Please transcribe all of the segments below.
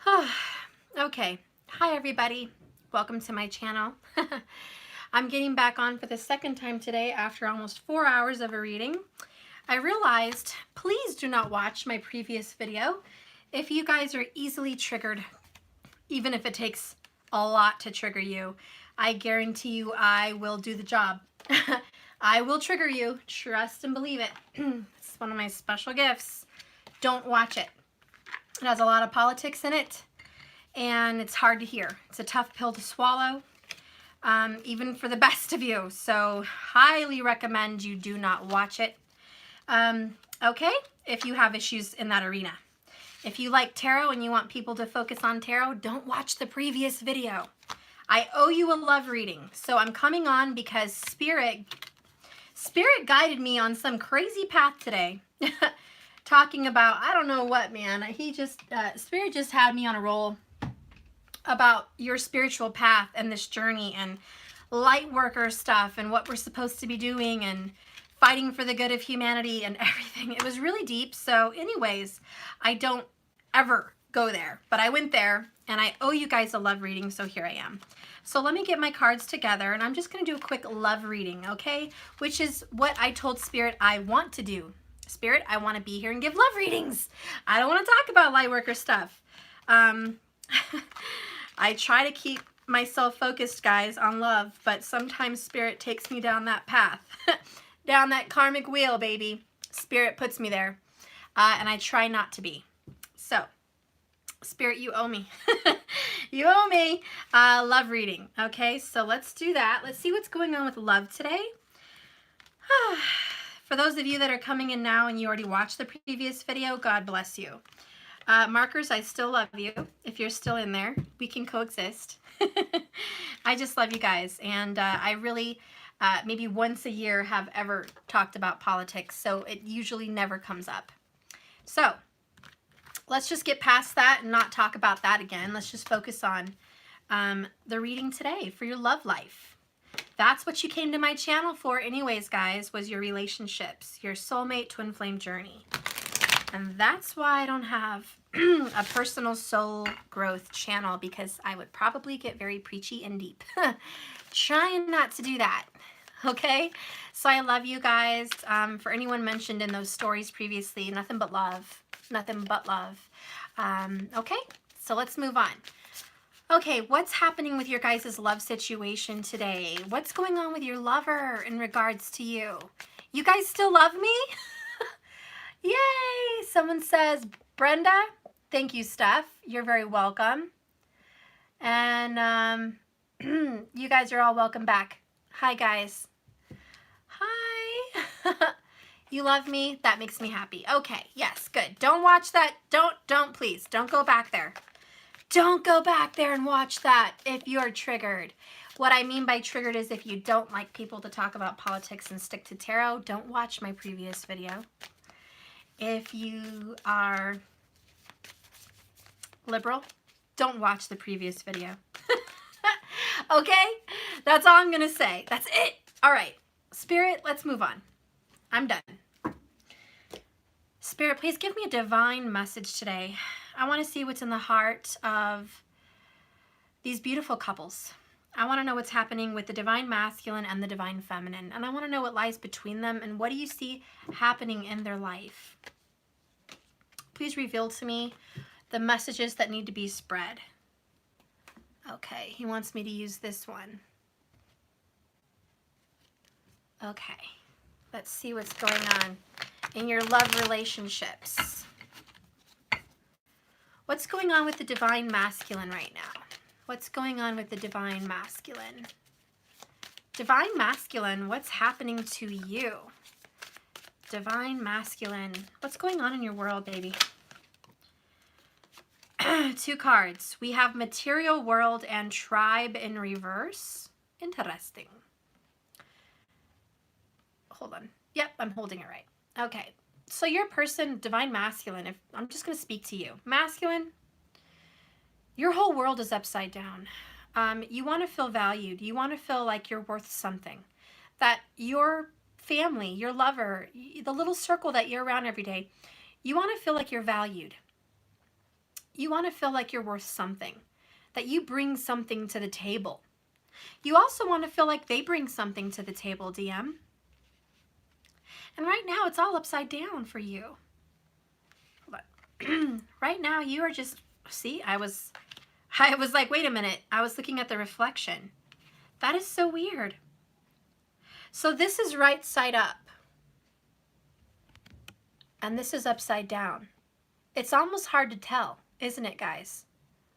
Okay. Hi, everybody. Welcome to my channel. I'm getting back on for the second time today after almost 4 hours of a reading. I realized, please do not watch my previous video if you guys are easily triggered, even if it takes a lot to trigger you. I guarantee you I will do the job. I will trigger you. Trust and believe it. It's one of my special gifts. Don't watch it. It has a lot of politics in it, and it's hard to hear. It's a tough pill to swallow, even for the best of you. So highly recommend you do not watch it. Okay, if you have issues in that arena. If you like tarot and you want people to focus on tarot, don't watch the previous video. I owe you a love reading. So I'm coming on because Spirit guided me on some crazy path today. Talking about, I don't know what, man. Spirit just had me on a roll about your spiritual path and this journey and light worker stuff and what we're supposed to be doing and fighting for the good of humanity and everything. It was really deep. So anyways, I don't ever go there, but I went there and I owe you guys a love reading. So here I am. So let me get my cards together and I'm just going to do a quick love reading. Okay. Which is what I told Spirit I want to do. Spirit, I want to be here and give love readings. I don't want to talk about light worker stuff. I try to keep myself focused, guys, on love, but sometimes Spirit takes me down that path, down that karmic wheel, baby. Spirit puts me there, and I try not to be. So, Spirit, you owe me. You owe me a love reading. Okay, so let's do that. Let's see what's going on with love today. For those of you that are coming in now and you already watched the previous video, God bless you. Markers, I still love you. If you're still in there, we can coexist. I just love you guys. And I really, maybe once a year, have ever talked about politics. So it usually never comes up. So let's just get past that and not talk about that again. Let's just focus on the reading today for your love life. That's what you came to my channel for anyways, guys, was your relationships, your soulmate twin flame journey. And that's why I don't have a personal soul growth channel, because I would probably get very preachy and deep. Trying not to do that. Okay? So I love you guys. For anyone mentioned in those stories previously, nothing but love. Nothing but love. Okay? So let's move on. Okay, what's happening with your guys' love situation today? What's going on with your lover in regards to you? You guys still love me? Yay! Someone says, Brenda, thank you, Steph. You're very welcome. And you guys are all welcome back. Hi, guys. Hi. You love me? That makes me happy. Okay, yes, good. Don't watch that. Please, don't go back there. Don't go back there and watch that if you're triggered. What I mean by triggered is if you don't like people to talk about politics and stick to tarot, don't watch my previous video. If you are liberal, don't watch the previous video. Okay? That's all I'm going to say. That's it. All right. Spirit, let's move on. I'm done. Spirit, please give me a divine message today. I want to see what's in the heart of these beautiful couples. I want to know what's happening with the divine masculine and the divine feminine. And I want to know what lies between them and what do you see happening in their life. Please reveal to me the messages that need to be spread. Okay, he wants me to use this one. Okay, let's see what's going on in your love relationships. What's going on with the divine masculine right now? What's going on with the divine masculine? Divine masculine, what's happening to you? Divine masculine, what's going on in your world, baby? Two cards. We have material world and tribe in reverse. Interesting. Hold on. Yep, I'm holding it right. Okay. So your person, divine masculine, if I'm just going to speak to you. Masculine, your whole world is upside down. You want to feel valued. You want to feel like you're worth something. That your family, your lover, the little circle that you're around every day, you want to feel like you're valued. You want to feel like you're worth something, that you bring something to the table. You also want to feel like they bring something to the table, DM. And right now, it's all upside down for you. Right now, you are just, see, I was like, wait a minute. I was looking at the reflection. That is so weird. So this is right side up. And this is upside down. It's almost hard to tell, isn't it, guys?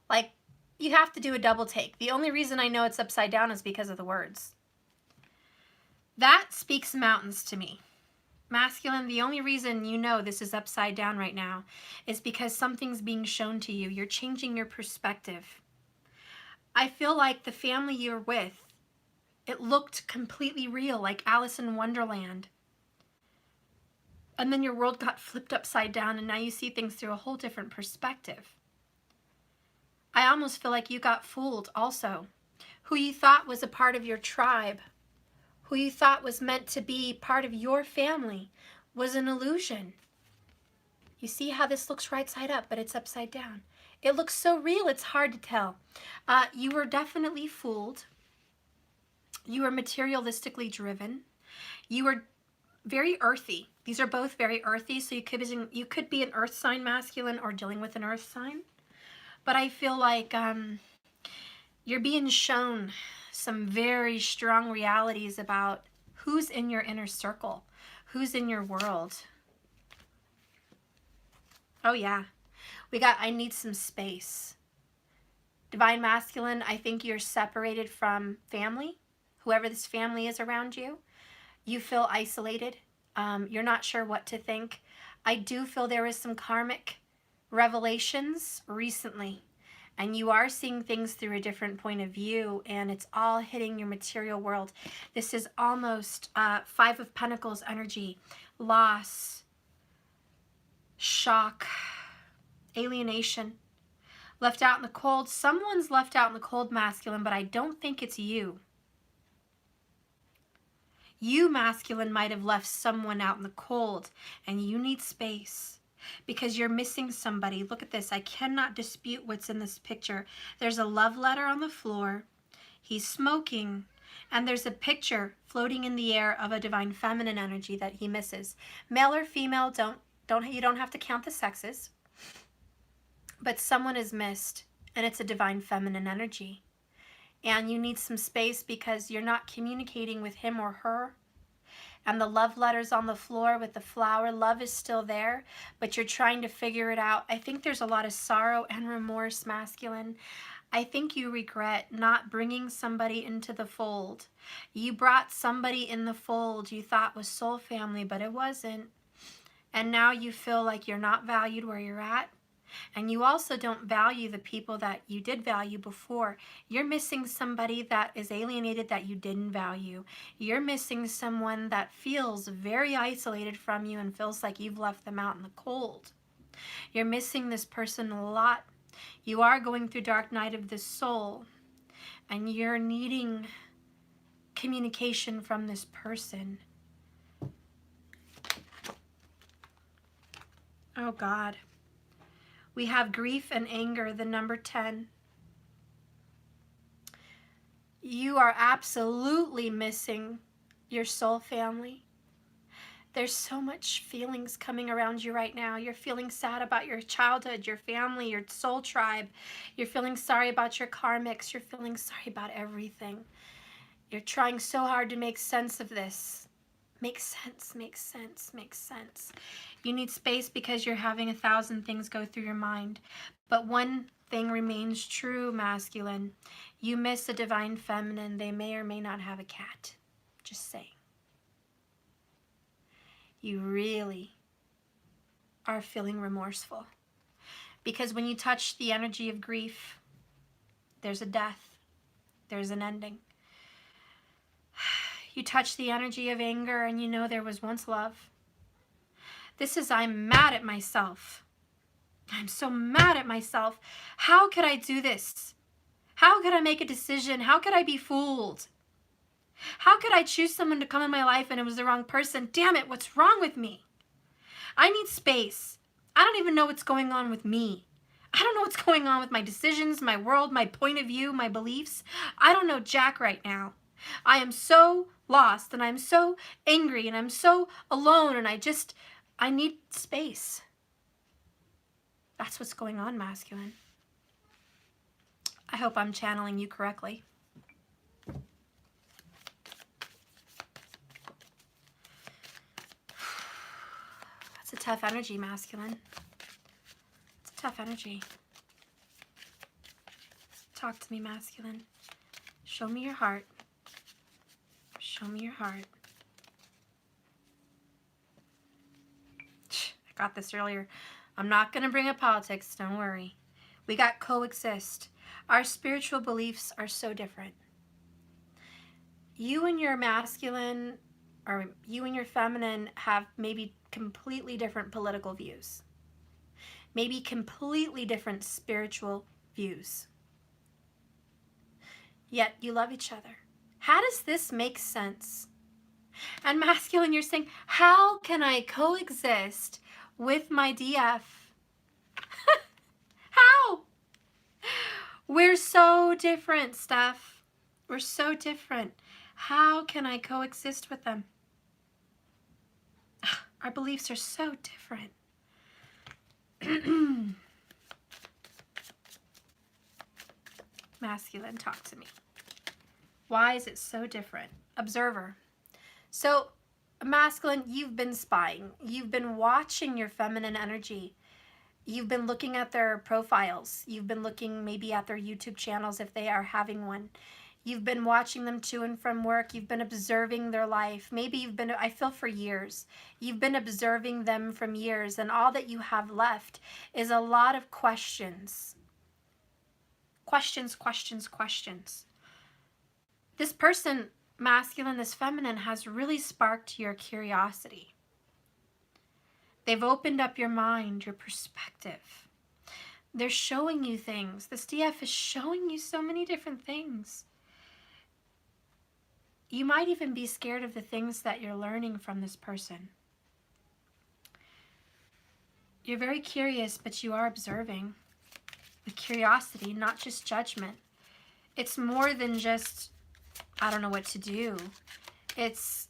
Like, you have to do a double take. The only reason I know it's upside down is because of the words. That speaks mountains to me. Masculine, the only reason you know this is upside down right now is because something's being shown to you. You're changing your perspective. I feel like the family you're with, it looked completely real, like Alice in Wonderland. And then your world got flipped upside down and now you see things through a whole different perspective. I almost feel like you got fooled also. Who you thought was a part of your tribe, who you thought was meant to be part of your family, was an illusion. You see how this looks right side up, but it's upside down. It looks so real, it's hard to tell. You were definitely fooled. You were materialistically driven. You were very earthy. These are both very earthy, so you could be an earth sign masculine or dealing with an earth sign. But I feel like you're being shown some very strong realities about who's in your inner circle, who's in your world. Oh yeah, we got, I need some space. Divine Masculine, I think you're separated from family, whoever this family is around you. You feel isolated. You're not sure what to think. I do feel there is some karmic revelations recently, and you are seeing things through a different point of view, and it's all hitting your material world. This is almost Five of Pentacles energy, loss, shock, alienation, left out in the cold. Someone's left out in the cold, masculine, but I don't think it's you. You, masculine, might have left someone out in the cold, and you need space because you're missing somebody. Look at this. I cannot dispute what's in this picture. There's a love letter on the floor. He's smoking, and there's a picture floating in the air of a divine feminine energy that he misses. Male or female, you don't have to count the sexes, but someone is missed, and it's a divine feminine energy. And you need some space because you're not communicating with him or her. And the love letters on the floor with the flower, love is still there, but you're trying to figure it out. I think there's a lot of sorrow and remorse, masculine. I think you regret not bringing somebody into the fold. You brought somebody in the fold you thought was soul family, but it wasn't. And now you feel like you're not valued where you're at. And you also don't value the people that you did value before. You're missing somebody that is alienated that you didn't value. You're missing someone that feels very isolated from you and feels like you've left them out in the cold. You're missing this person a lot. You are going through dark night of the soul, and you're needing communication from this person. Oh God. We have grief and anger, the number 10. You are absolutely missing your soul family. There's so much feelings coming around you right now. You're feeling sad about your childhood, your family, your soul tribe. You're feeling sorry about your karmics. You're feeling sorry about everything. You're trying so hard to make sense of this. Make sense, make sense, make sense. You need space because you're having 1,000 things go through your mind. But one thing remains true, masculine. You miss a divine feminine. They may or may not have a cat. Just saying. You really are feeling remorseful. Because when you touch the energy of grief, there's a death. There's an ending. You touch the energy of anger and you know there was once love. This is, I'm mad at myself. I'm so mad at myself. How could I do this? How could I make a decision? How could I be fooled? How could I choose someone to come in my life and it was the wrong person? Damn it, what's wrong with me? I need space. I don't even know what's going on with me. I don't know what's going on with my decisions, my world, my point of view, my beliefs. I don't know jack right now. I am so lost and I'm so angry and I'm so alone and I need space. That's what's going on, masculine. I hope I'm channeling you correctly. That's a tough energy, masculine. It's a tough energy. Talk to me, masculine. Show me your heart. Show me your heart. I got this earlier. I'm not going to bring up politics, don't worry. We got coexist. Our spiritual beliefs are so different. You and your masculine, or you and your feminine, have maybe completely different political views. Maybe completely different spiritual views. Yet you love each other. How does this make sense? And masculine, you're saying, how can I coexist with my DF? How? We're so different, Steph. We're so different. How can I coexist with them? Our beliefs are so different. Masculine, talk to me. Why is it so different? Observer. So, masculine, you've been spying. You've been watching your feminine energy. You've been looking at their profiles. You've been looking maybe at their YouTube channels if they are having one. You've been watching them to and from work. You've been observing their life. Maybe you've been, I feel, for years. You've been observing them from years, and all that you have left is a lot of questions. Questions, questions, questions. This person, masculine, this feminine, has really sparked your curiosity. They've opened up your mind, your perspective. They're showing you things. This DF is showing you so many different things. You might even be scared of the things that you're learning from this person. You're very curious, but you are observing with curiosity, not just judgment. It's more than just, I don't know what to do. It's,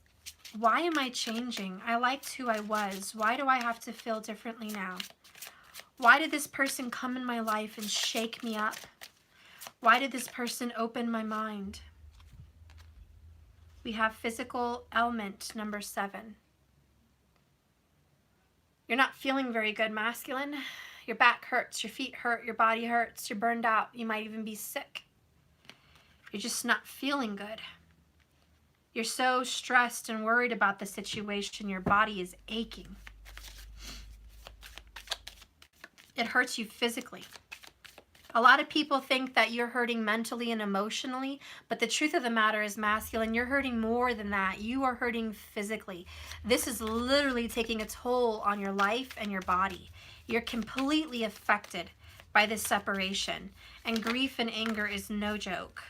why am I changing? I liked who I was. Why do I have to feel differently now? Why did this person come in my life and shake me up? Why did this person open my mind? We have physical element number 7. You're not feeling very good, masculine. Your back hurts, your feet hurt, your body hurts, you're burned out. You might even be sick. You're just not feeling good. You're so stressed and worried about the situation, your body is aching. It hurts you physically. A lot of people think that you're hurting mentally and emotionally, but the truth of the matter is, masculine, you're hurting more than that. You are hurting physically. This is literally taking a toll on your life and your body. You're completely affected by this separation, and grief and anger is no joke.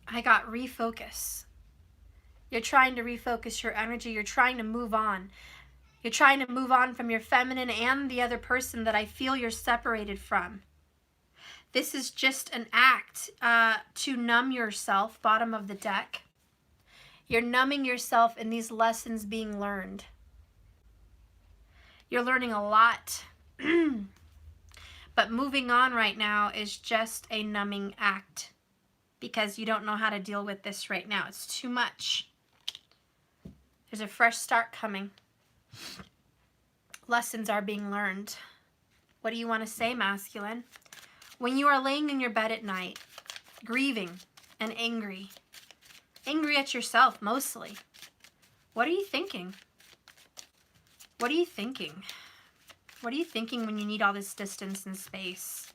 I got refocus. You're trying to refocus your energy. You're trying to move on. You're trying to move on from your feminine and the other person that I feel you're separated from. This is just an act to numb yourself, bottom of the deck. You're numbing yourself in these lessons being learned. You're learning a lot. But moving on right now is just a numbing act because you don't know how to deal with this right now. It's too much. There's a fresh start coming. Lessons are being learned. What do you want to say, masculine? When you are laying in your bed at night, grieving and angry at yourself mostly, what are you thinking? What are you thinking? What are you thinking when you need all this distance and space?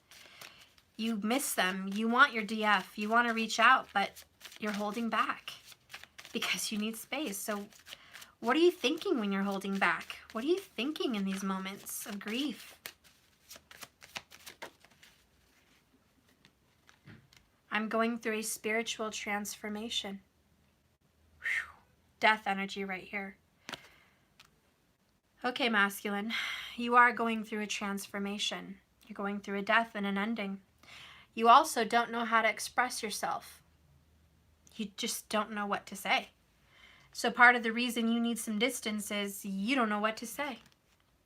You miss them. You want your DF. You want to reach out, but you're holding back because you need space. So what are you thinking when you're holding back? What are you thinking in these moments of grief? I'm going through a spiritual transformation. Whew. Death energy right here. Okay, masculine. You are going through a transformation. You're going through a death and an ending. You also don't know how to express yourself. You just don't know what to say. So part of the reason you need some distance is you don't know what to say.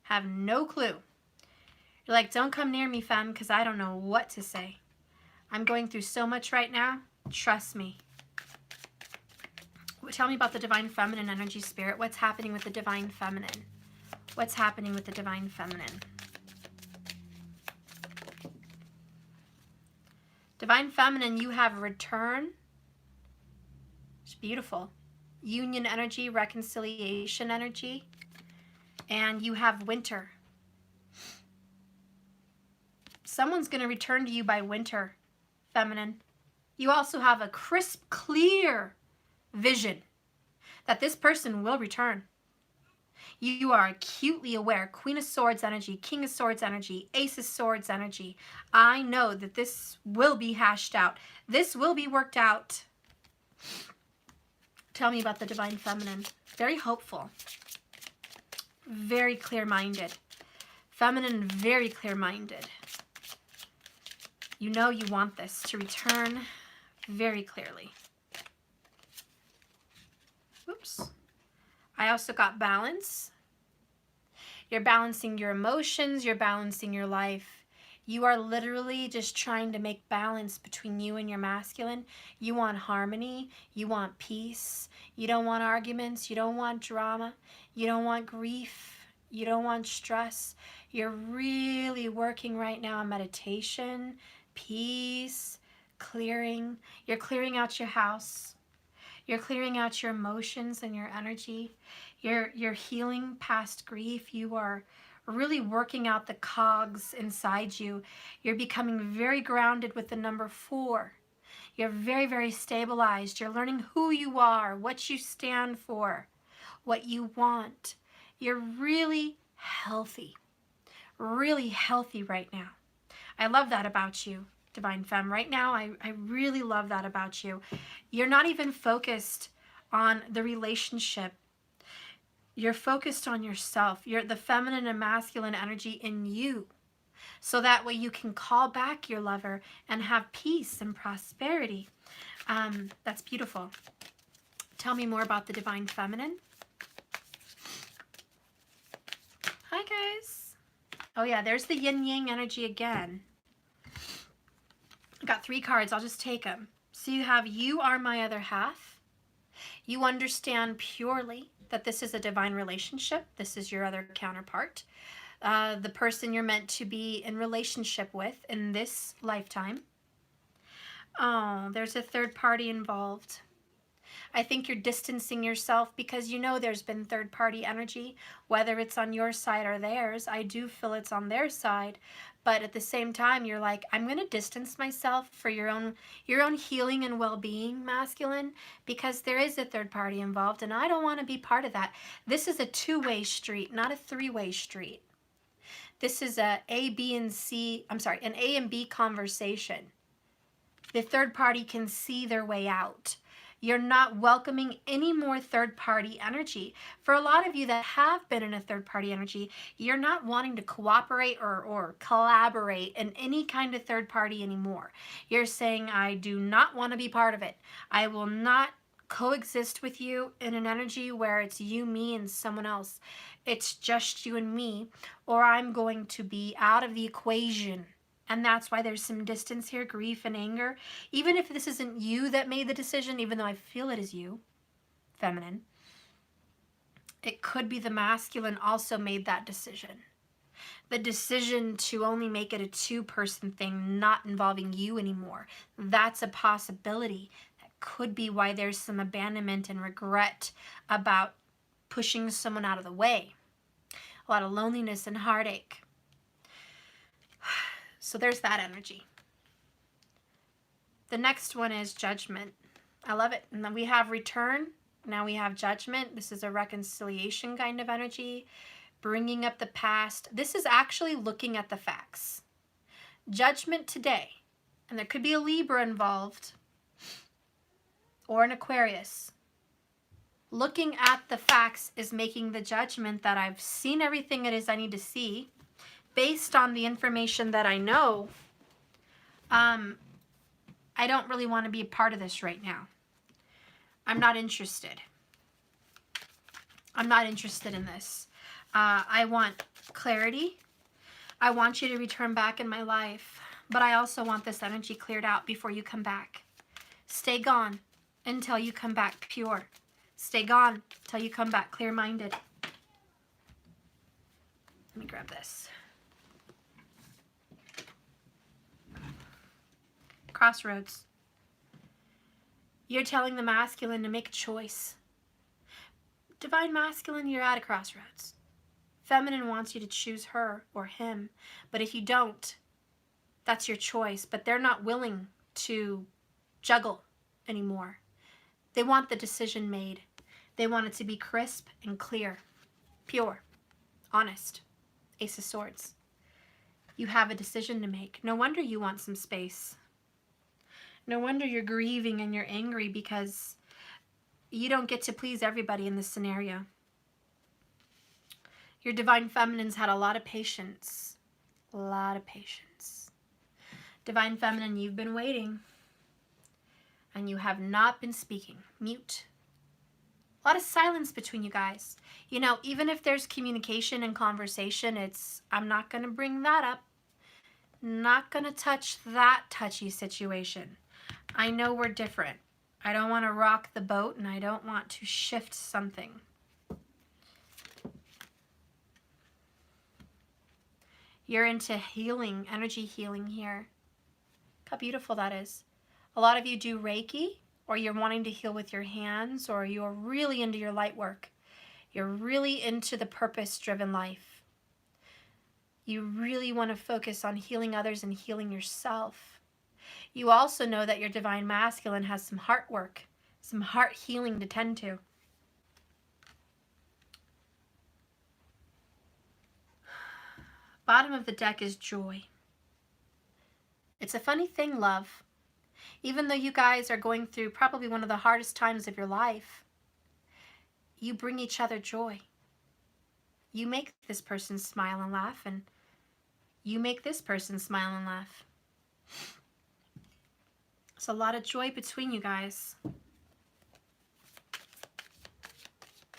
Have no clue. You're like, don't come near me, femme, because I don't know what to say. I'm going through so much right now. Trust me. Tell me about the divine feminine energy, spirit. What's happening with the divine feminine? What's happening with the divine feminine? Divine feminine, you have return. It's beautiful. Union energy, reconciliation energy. And you have winter. Someone's going to return to you by winter, feminine. You also have a crisp, clear vision that this person will return. You are acutely aware. Queen of Swords energy, King of Swords energy, Ace of Swords energy. I know that this will be hashed out. This will be worked out. Tell me about the divine feminine. Very hopeful. Very clear-minded. Feminine, very clear-minded. You know you want this to return very clearly. Oops. I also got balance. You're balancing your emotions. You're balancing your life. You are literally just trying to make balance between you and your masculine. You want harmony. You want peace. You don't want arguments. You don't want drama. You don't want grief. You don't want stress. You're really working right now on meditation, peace, clearing. You're clearing out your house. You're clearing out your emotions and your energy. You're healing past grief. You are really working out the cogs inside you. You're becoming very grounded with the number 4. You're very, very stabilized. You're learning who you are, what you stand for, what you want. You're really healthy right now. I love that about you, Divine Femme. Right now, I really love that about you. You're not even focused on the relationship. You're focused on yourself. You're the feminine and masculine energy in you. So that way you can call back your lover and have peace and prosperity. That's beautiful. Tell me more about the divine feminine. Hi, guys. Oh, yeah, there's the yin-yang energy again. I got 3 cards. I'll just take them. So you have, you are my other half. You understand purely that this is a divine relationship. This is your other counterpart. The person you're meant to be in relationship with in this lifetime. Oh, there's a third party involved. I think you're distancing yourself because you know there's been third party energy, whether it's on your side or theirs. I do feel it's on their side, but at the same time, you're like, I'm going to distance myself for your own healing and well-being, masculine, because there is a third party involved, and I don't want to be part of that. This is a 2-way street, not a 3-way street. This is an A and B conversation. The third party can see their way out. You're not welcoming any more third-party energy. For a lot of you that have been in a third-party energy, you're not wanting to cooperate or collaborate in any kind of third party anymore. You're saying, I do not want to be part of it. I will not coexist with you in an energy where it's you, me, and someone else. It's just you and me, or I'm going to be out of the equation. And that's why there's some distance here, grief and anger. Even if this isn't you that made the decision, even though I feel it is you, feminine, it could be the masculine also made that decision. The decision to only make it a 2-person thing, not involving you anymore. That's a possibility. That could be why there's some abandonment and regret about pushing someone out of the way. A lot of loneliness and heartache. So there's that energy. The next one is judgment. I love it. And then we have return. Now we have judgment. This is a reconciliation kind of energy. Bringing up the past. This is actually looking at the facts. Judgment today. And there could be a Libra involved. Or an Aquarius. Looking at the facts is making the judgment that I've seen everything it is I need to see. Based on the information that I know, I don't really want to be a part of this right now. I'm not interested. I'm not interested in this. I want clarity. I want you to return back in my life, but I also want this energy cleared out before you come back. Stay gone until you come back pure. Stay gone until you come back clear-minded. Let me grab this. Crossroads. You're telling the masculine to make a choice. Divine masculine, you're at a crossroads. Feminine wants you to choose her or him, but if you don't, that's your choice. But they're not willing to juggle anymore. They want the decision made. They want it to be crisp and clear, pure, honest. Ace of Swords. You have a decision to make. No wonder you want some space. No wonder you're grieving and you're angry because you don't get to please everybody in this scenario. Your divine feminines had a lot of patience. A lot of patience. Divine feminine, you've been waiting and you have not been speaking. Mute. A lot of silence between you guys. You know, even if there's communication and conversation, I'm not going to bring that up. Not going to touch that touchy situation. I know we're different. I don't want to rock the boat and I don't want to shift something. You're into healing, energy healing here. Look how beautiful that is. A lot of you do Reiki, or you're wanting to heal with your hands, or you're really into your light work. You're really into the purpose-driven life. You really want to focus on healing others and healing yourself. You also know that your divine masculine has some heart work, some heart healing to tend to. Bottom of the deck is joy. It's a funny thing, love. Even though you guys are going through probably one of the hardest times of your life, you bring each other joy. You make this person smile and laugh, and you make this person smile and laugh. There's a lot of joy between you guys.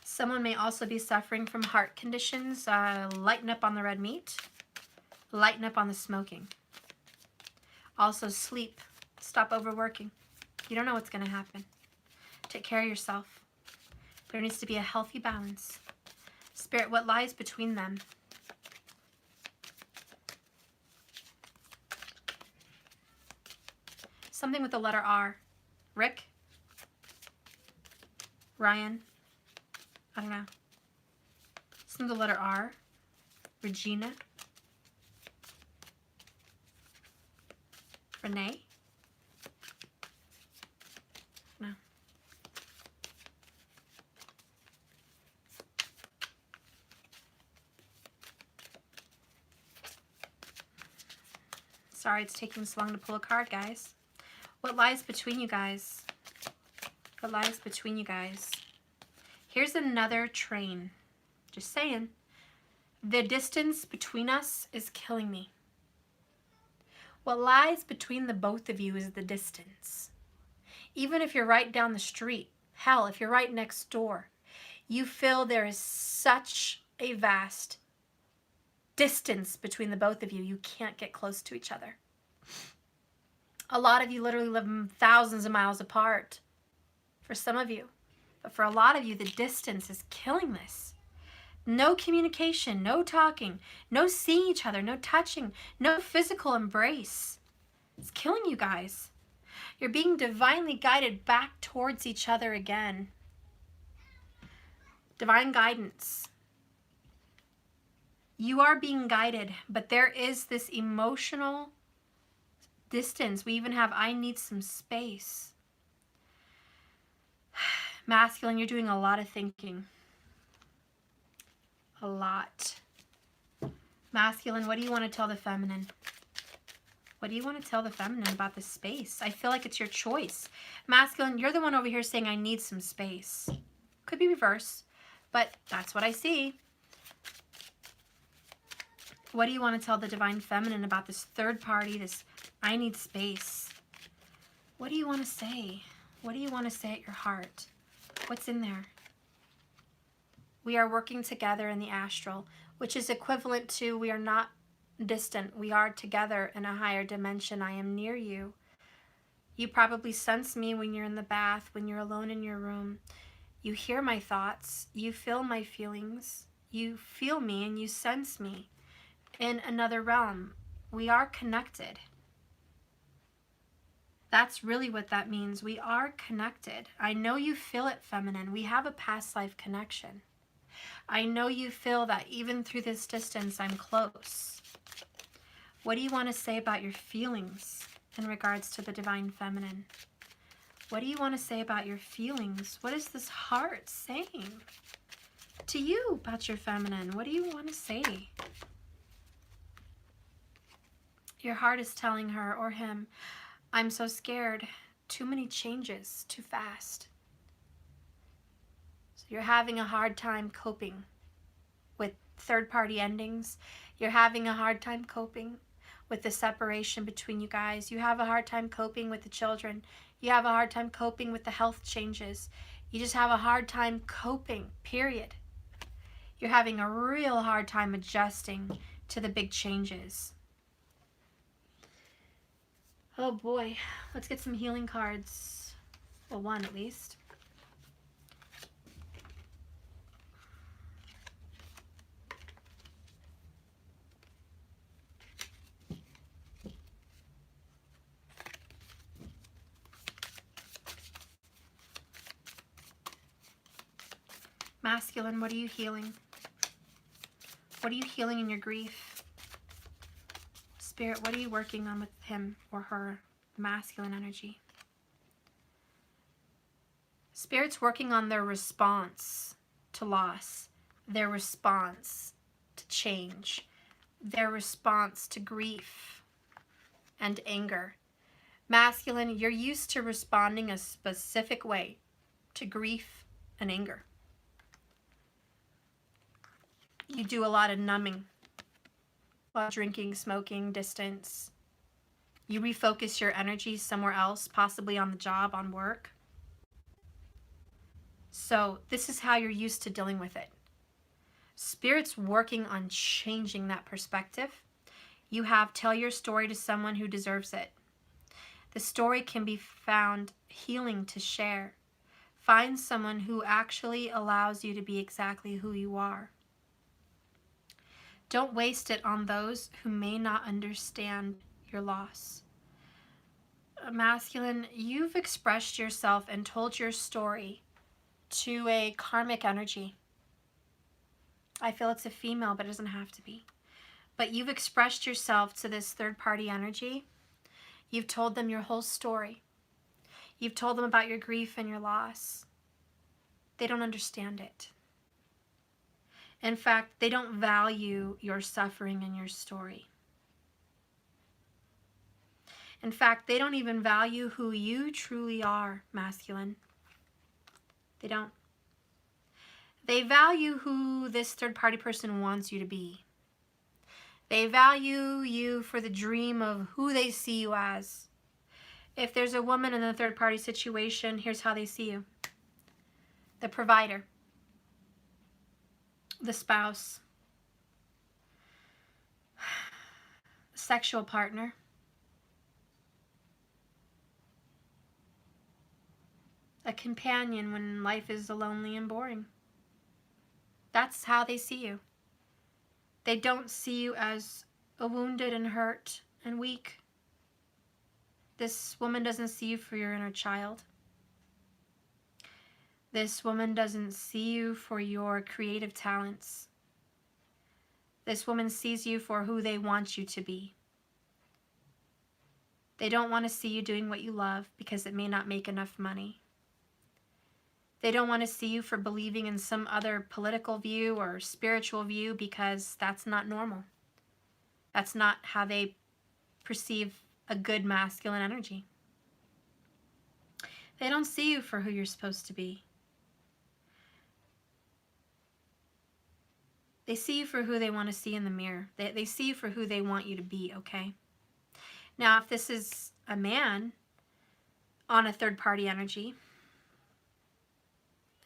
Someone may also be suffering from heart conditions. Lighten up on the red meat. Lighten up on the smoking. Also sleep. Stop overworking. You don't know what's going to happen. Take care of yourself. There needs to be a healthy balance. Spirit, what lies between them? Something with the letter R. Rick? Ryan? I don't know. Something with the letter R. Regina? Renee? No. Sorry it's taking so long to pull a card, guys. What lies between you guys? What lies between you guys? Here's another train. Just saying. The distance between us is killing me. What lies between the both of you is the distance. Even if you're right down the street, hell, if you're right next door, you feel there is such a vast distance between the both of you, you can't get close to each other. A lot of you literally live thousands of miles apart. For some of you. But for a lot of you, the distance is killing this. No communication, no talking, no seeing each other, no touching, no physical embrace. It's killing you guys. You're being divinely guided back towards each other again. Divine guidance. You are being guided, but there is this emotional distance. We even have, I need some space. Masculine, you're doing a lot of thinking. A lot. Masculine, what do you want to tell the feminine? What do you want to tell the feminine about this space? I feel like it's your choice. Masculine, you're the one over here saying, I need some space. could be reverse, but that's what I see. What do you want to tell the Divine Feminine about this third party, this I need space? What do you want to say? What do you want to say at your heart? What's in there? We are working together in the astral, which is equivalent to we are not distant. We are together in a higher dimension. I am near you. You probably sense me when you're in the bath, when you're alone in your room. You hear my thoughts. You feel my feelings. You feel me and you sense me in another realm. We are connected. That's really what that means. We are connected. I know you feel it, feminine. We have a past life connection. I know you feel that even through this distance, I'm close. What do you want to say about your feelings in regards to the Divine Feminine? What do you want to say about your feelings? What is this heart saying to you about your feminine? What do you want to say? Your heart is telling her or him, I'm so scared. Too many changes, too fast. So you're having a hard time coping with third-party endings. You're having a hard time coping with the separation between you guys. You have a hard time coping with the children. You have a hard time coping with the health changes. You just have a hard time coping, period. You're having a real hard time adjusting to the big changes. Oh boy, let's get some healing cards. Well, one at least. Masculine, what are you healing? What are you healing in your grief? Spirit, what are you working on with him or her? Masculine energy. Spirit's working on their response to loss, their response to change, their response to grief and anger. Masculine, you're used to responding a specific way to grief and anger. You do a lot of numbing, a lot of drinking, smoking, distance. You refocus your energy somewhere else, possibly on the job, on work. So this is how you're used to dealing with it. Spirit's working on changing that perspective. You have tell your story to someone who deserves it. The story can be found healing to share. Find someone who actually allows you to be exactly who you are. Don't waste it on those who may not understand your loss. Masculine, you've expressed yourself and told your story to a karmic energy. I feel it's a female, but it doesn't have to be. But you've expressed yourself to this third-party energy. You've told them your whole story. You've told them about your grief and your loss. They don't understand it. In fact, they don't value your suffering and your story. In fact, they don't even value who you truly are, masculine. They don't. They value who this third-party person wants you to be. They value you for the dream of who they see you as. If there's a woman in a third-party situation, here's how they see you. The provider. The spouse. Sexual partner. A companion when life is lonely and boring. That's how they see you. They don't see you as a wounded and hurt and weak. This woman doesn't see you for your inner child. This woman doesn't see you for your creative talents. This woman sees you for who they want you to be. They don't want to see you doing what you love because it may not make enough money. They don't want to see you for believing in some other political view or spiritual view because that's not normal. That's not how they perceive a good masculine energy. They don't see you for who you're supposed to be. They see you for who they want to see in the mirror. They see you for who they want you to be, okay? Now, if this is a man on a third-party energy,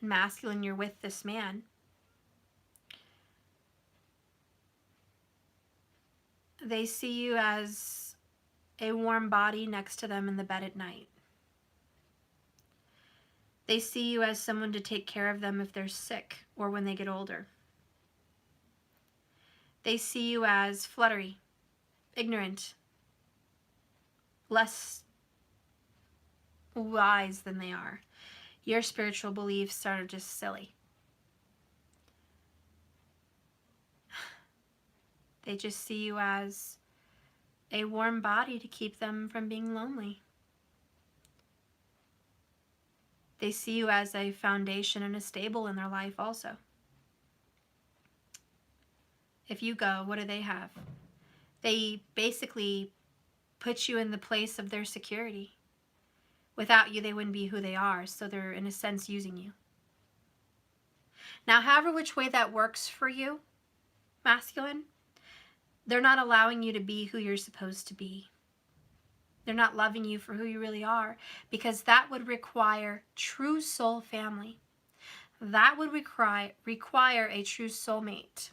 masculine, you're with this man, they see you as a warm body next to them in the bed at night. They see you as someone to take care of them if they're sick or when they get older. They see you as fluttery, ignorant, less wise than they are. Your spiritual beliefs are just silly. They just see you as a warm body to keep them from being lonely. They see you as a foundation and a stable in their life also. If you go, what do they have? They basically put you in the place of their security. Without you, they wouldn't be who they are, so they're, in a sense, using you. Now, however which way that works for you, masculine, they're not allowing you to be who you're supposed to be. They're not loving you for who you really are, because that would require true soul family. That would require a true soulmate.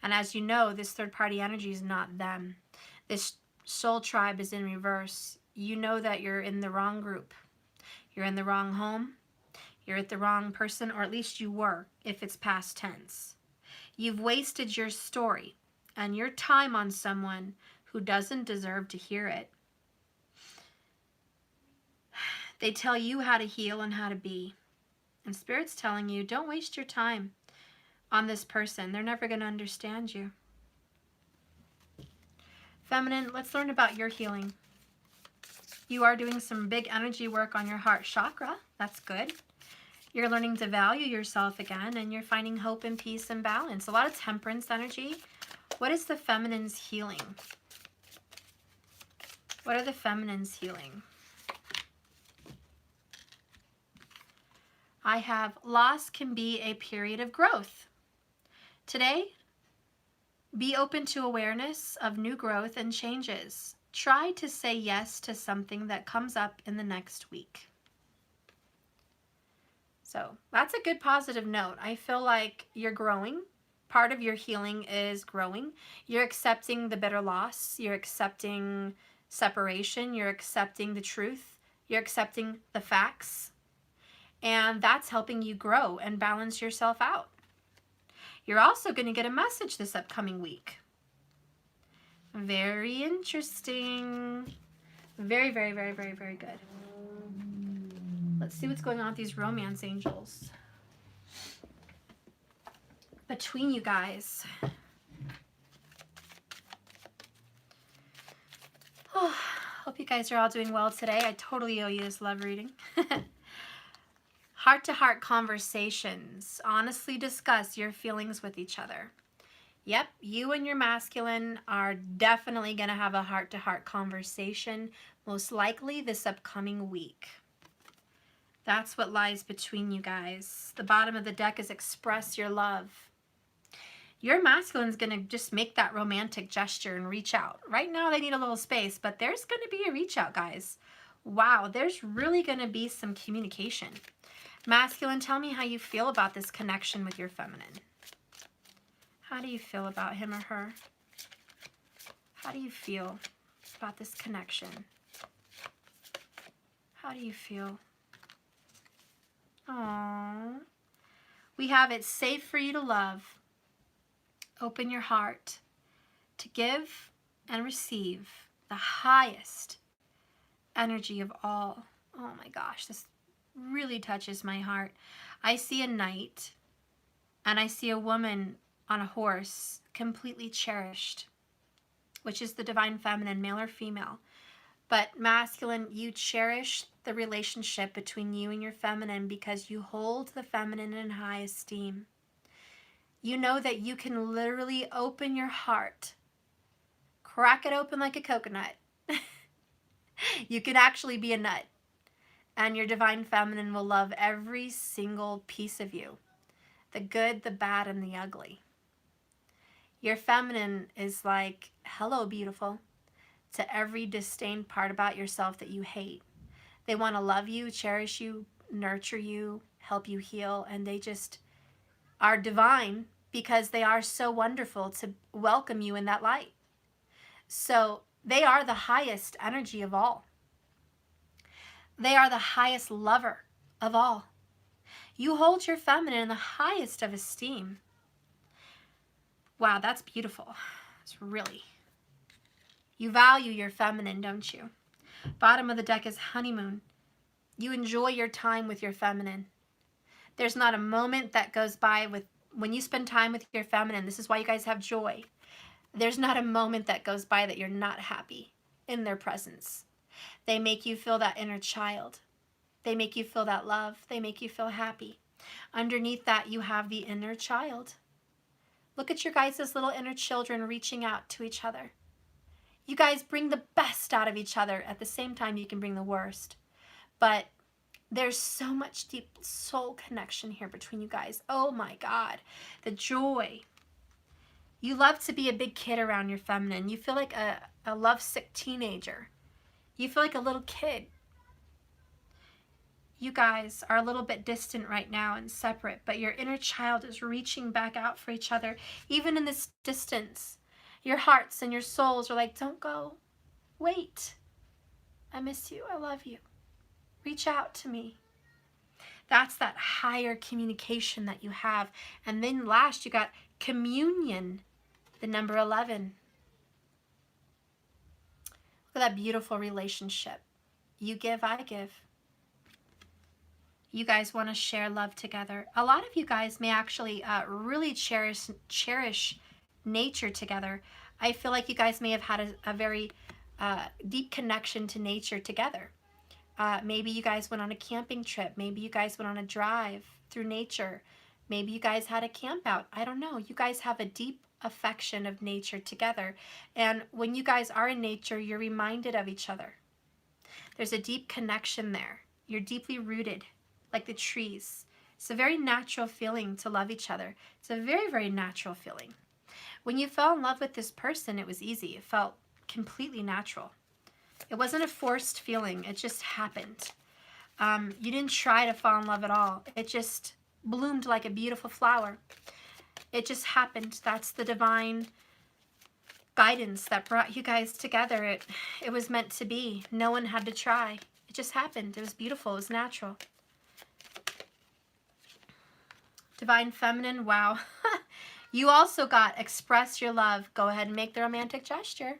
And as you know, this third-party energy is not them. This soul tribe is in reverse. You know that you're in the wrong group. You're in the wrong home. You're at the wrong person, or at least you were, if it's past tense. You've wasted your story and your time on someone who doesn't deserve to hear it. They tell you how to heal and how to be. And Spirit's telling you, don't waste your time on this person. They're never going to understand you. Feminine, let's learn about your healing. You are doing some big energy work on your heart chakra. That's good. You're learning to value yourself again, and you're finding hope and peace and balance. A lot of temperance energy. What is the feminine's healing? What are the feminines healing? I have loss can be a period of growth. Today, be open to awareness of new growth and changes. Try to say yes to something that comes up in the next week. So that's a good positive note. I feel like you're growing. Part of your healing is growing. You're accepting the bitter loss. You're accepting separation. You're accepting the truth. You're accepting the facts. And that's helping you grow and balance yourself out. You're also going to get a message this upcoming week. Very interesting. Very, very, very, very, very good. Let's see what's going on with these romance angels. Between you guys. Oh, hope you guys are all doing well today. I totally owe you this love reading. Heart-to-heart conversations. Honestly discuss your feelings with each other. Yep, you and your masculine are definitely going to have a heart-to-heart conversation, most likely this upcoming week. That's what lies between you guys. The bottom of the deck is express your love. Your masculine's going to just make that romantic gesture and reach out. Right now they need a little space, but there's going to be a reach out, guys. Wow, there's really going to be some communication. Masculine, tell me how you feel about this connection with your feminine. How do you feel about him or her? How do you feel about this connection? How do you feel? Aww. We have it safe for you to love. Open your heart to give and receive the highest energy of all. Oh my gosh, this really touches my heart. I see a knight and I see a woman on a horse, completely cherished, which is the divine feminine, male or female. But masculine, you cherish the relationship between you and your feminine because you hold the feminine in high esteem. You know that you can literally open your heart, crack it open like a coconut. You can actually be a nut. And your divine feminine will love every single piece of you. the good, the bad, and the ugly. Your feminine is like, hello, beautiful, to every disdained part about yourself that you hate. They want to love you, cherish you, nurture you, help you heal, and they just are divine because they are so wonderful to welcome you in that light. So they are the highest energy of all. They are the highest lover of all. You hold your feminine in the highest of esteem. Wow, that's beautiful. It's really. You value your feminine, don't you? Bottom of the deck is honeymoon. You enjoy your time with your feminine. There's not a moment that goes by when you spend time with your feminine. This is why you guys have joy. There's not a moment that goes by that you're not happy in their presence. They make you feel that inner child. They make you feel that love. They make you feel happy. Underneath that, you have the inner child. Look at your guys as little inner children reaching out to each other. You guys bring the best out of each other. At the same time, you can bring the worst. But there's so much deep soul connection here between you guys. Oh my God, the joy. You love to be a big kid around your feminine. You feel like a lovesick teenager. You feel like a little kid. You guys are a little bit distant right now and separate, but your inner child is reaching back out for each other. Even in this distance, your hearts and your souls are like, don't go. Wait. I miss you. I love you. Reach out to me. That's that higher communication that you have. And then last, you got communion, the number 11. Look at that beautiful relationship. You give, I give. You guys want to share love together. A lot of you guys may actually really cherish nature together. I feel like you guys may have had a very deep connection to nature together. Maybe you guys went on a camping trip. Maybe you guys went on a drive through nature. Maybe you guys had a camp out. I don't know. You guys have a deep affection of nature together. And when you guys are in nature, you're reminded of each other. There's a deep connection there. You're deeply rooted, like the trees. It's a very natural feeling to love each other. It's a very, very natural feeling. When you fell in love with this person, it was easy. It felt completely natural. It wasn't a forced feeling. It just happened. You didn't try to fall in love at all. It just bloomed like a beautiful flower. It just happened. That's the divine guidance that brought you guys together. It was meant to be. No one had to try. It just happened. It was beautiful. It was natural. Divine feminine, wow. You also got express your love. Go ahead and make the romantic gesture.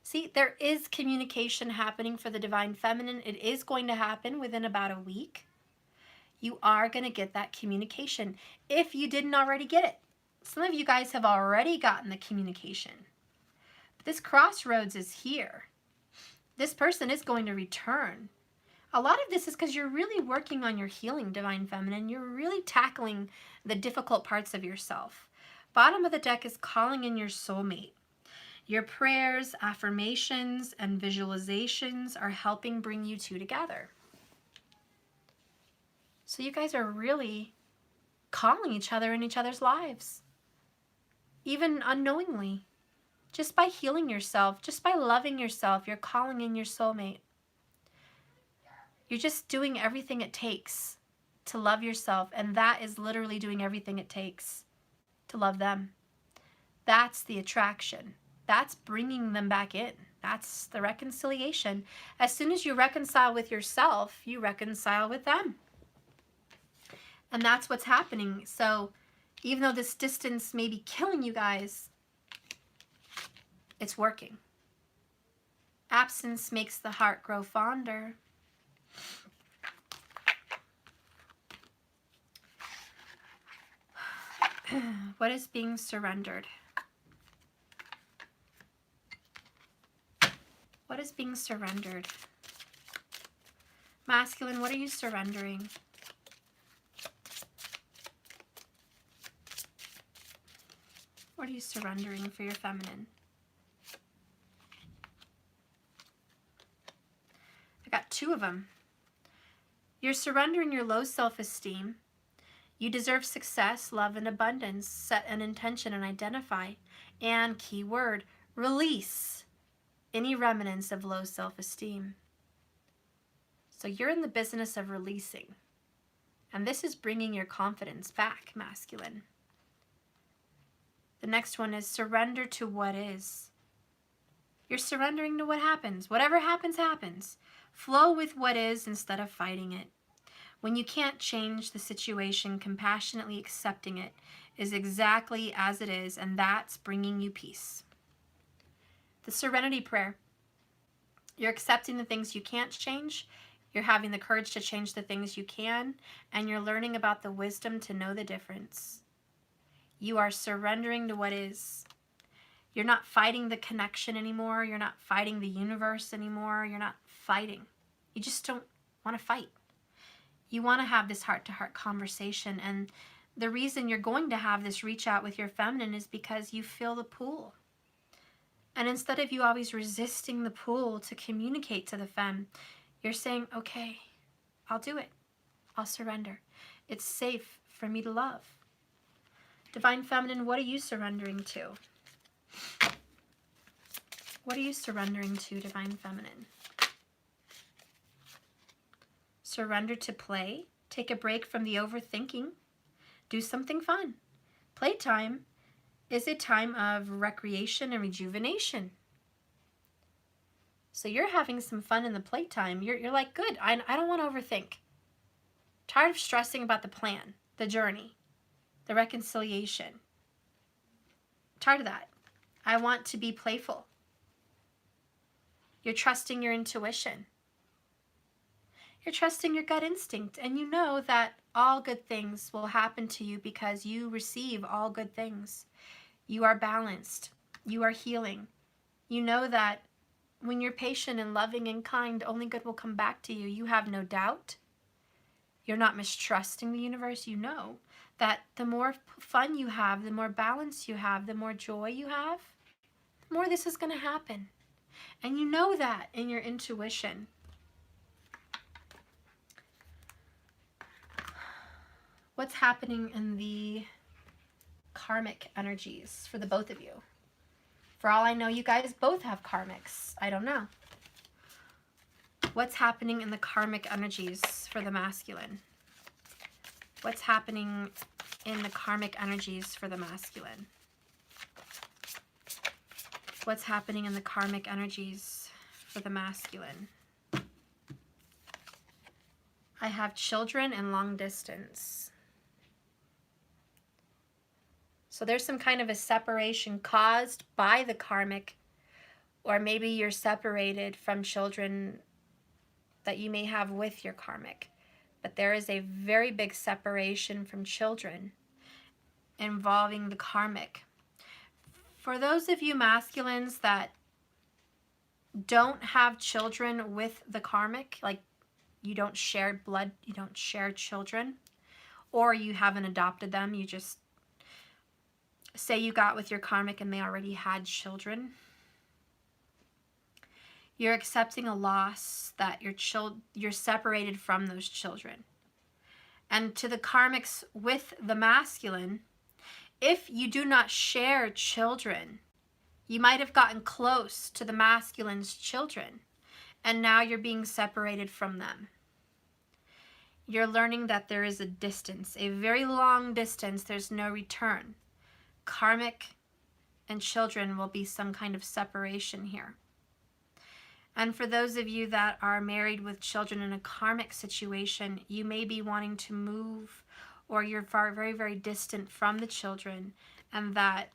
See, there is communication happening for the divine feminine. It is going to happen within about a week. You are going to get that communication if you didn't already get it. Some of you guys have already gotten the communication. But this crossroads is here. This person is going to return. A lot of this is because you're really working on your healing, divine feminine. You're really tackling the difficult parts of yourself. Bottom of the deck is calling in your soulmate. Your prayers, affirmations, and visualizations are helping bring you two together. So you guys are really calling each other in each other's lives, even unknowingly. Just by healing yourself, just by loving yourself, you're calling in your soulmate. You're just doing everything it takes to love yourself, and that is literally doing everything it takes to love them. That's the attraction. That's bringing them back in. That's the reconciliation. As soon as you reconcile with yourself, you reconcile with them. And that's what's happening. So even though this distance may be killing you guys, it's working. Absence makes the heart grow fonder. What is being surrendered? What is being surrendered? Masculine, what are you surrendering? What are you surrendering for your feminine? I got two of them. You're surrendering your low self-esteem. You deserve success, love, and abundance. Set an intention and identify. And keyword, release any remnants of low self-esteem. So you're in the business of releasing. And this is bringing your confidence back, masculine. The next one is surrender to what is. You're surrendering to what happens. Whatever happens, happens. Flow with what is instead of fighting it. When you can't change the situation, compassionately accepting it is exactly as it is, and that's bringing you peace. The serenity prayer. You're accepting the things you can't change. You're having the courage to change the things you can, and you're learning about the wisdom to know the difference. You are surrendering to what is. You're not fighting the connection anymore. You're not fighting the universe anymore. You're not fighting. You just don't want to fight. You want to have this heart-to-heart conversation, and the reason you're going to have this reach out with your feminine is because you feel the pull. And instead of you always resisting the pull to communicate to the femme, you're saying, okay, I'll do it. I'll surrender. It's safe for me to love. Divine Feminine, what are you surrendering to? What are you surrendering to, Divine Feminine? Surrender to play. Take a break from the overthinking. Do something fun. Playtime is a time of recreation and rejuvenation. So you're having some fun in the playtime. You're like, good, I don't want to overthink. Tired of stressing about the plan, the journey, the reconciliation. Tired of that. I want to be playful. You're trusting your intuition. You're trusting your gut instinct, and you know that all good things will happen to you because you receive all good things. You are balanced. You are healing. You know that when you're patient and loving and kind, only good will come back to you. You have no doubt. You're not mistrusting the universe. You know that the more fun you have, the more balance you have, the more joy you have, the more this is going to happen. And you know that in your intuition. What's happening in the karmic energies for the both of you? For all I know, you guys both have karmics. I don't know. What's happening in the karmic energies for the masculine? What's happening in the karmic energies for the masculine? What's happening in the karmic energies for the masculine? I have children and long distance. So there's some kind of a separation caused by the karmic, or maybe you're separated from children that you may have with your karmic. But there is a very big separation from children involving the karmic. For those of you masculines that don't have children with the karmic, like you don't share blood, you don't share children, or you haven't adopted them, you just say you got with your karmic and they already had children. You're accepting a loss that you're separated from those children. And to the karmics with the masculine, if you do not share children, you might have gotten close to the masculine's children, and now you're being separated from them. You're learning that there is a distance, a very long distance. There's no return. Karmic and children will be some kind of separation here. And for those of you that are married with children in a karmic situation, you may be wanting to move, or you're very, very distant from the children, and that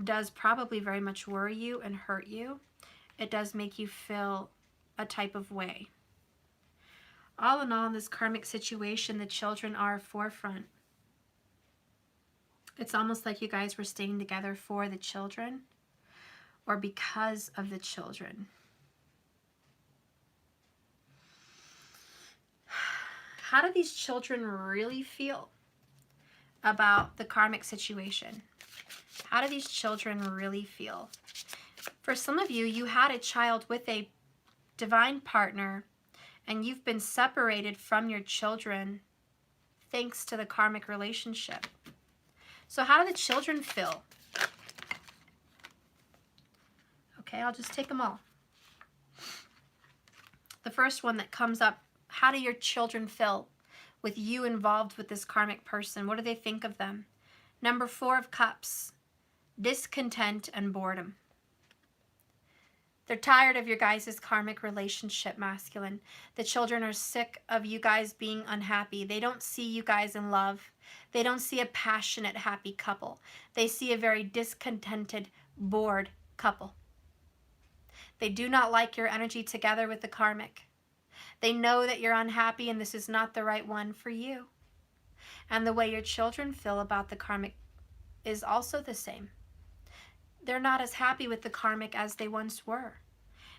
does probably very much worry you and hurt you. It does make you feel a type of way. All in all, in this karmic situation, the children are forefront. It's almost like you guys were staying together for the children or because of the children. How do these children really feel about the karmic situation? How do these children really feel? For some of you, you had a child with a divine partner and you've been separated from your children thanks to the karmic relationship. So how do the children feel? Okay, I'll just take them all. The first one that comes up, how do your children feel with you involved with this karmic person? What do they think of them? Number 4 of Cups, discontent and boredom. They're tired of your guys' karmic relationship, masculine. The children are sick of you guys being unhappy. They don't see you guys in love. They don't see a passionate, happy couple. They see a very discontented, bored couple. They do not like your energy together with the karmic. They know that you're unhappy and this is not the right one for you. And the way your children feel about the karmic is also the same. They're not as happy with the karmic as they once were.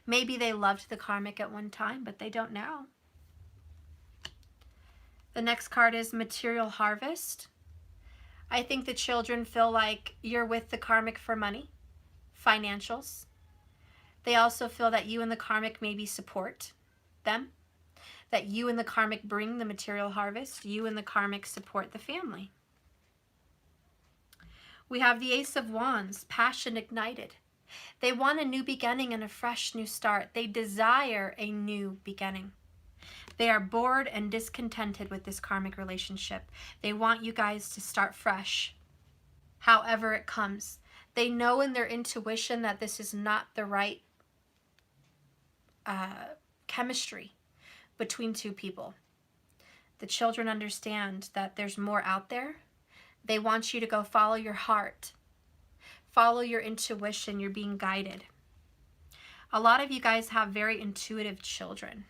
Maybe they loved the karmic at one time, but they don't now. The next card is Material Harvest. I think the children feel like you're with the karmic for money, financials. They also feel that you and the karmic maybe support them, that you and the karmic bring the material harvest, you and the karmic support the family. We have the Ace of Wands, passion ignited. They want a new beginning and a fresh new start. They desire a new beginning. They are bored and discontented with this karmic relationship. They want you guys to start fresh, however it comes. They know in their intuition that this is not the right chemistry between two people. The children understand that there's more out there. They want you to go follow your heart. Follow your intuition. You're being guided. A lot of you guys have very intuitive children.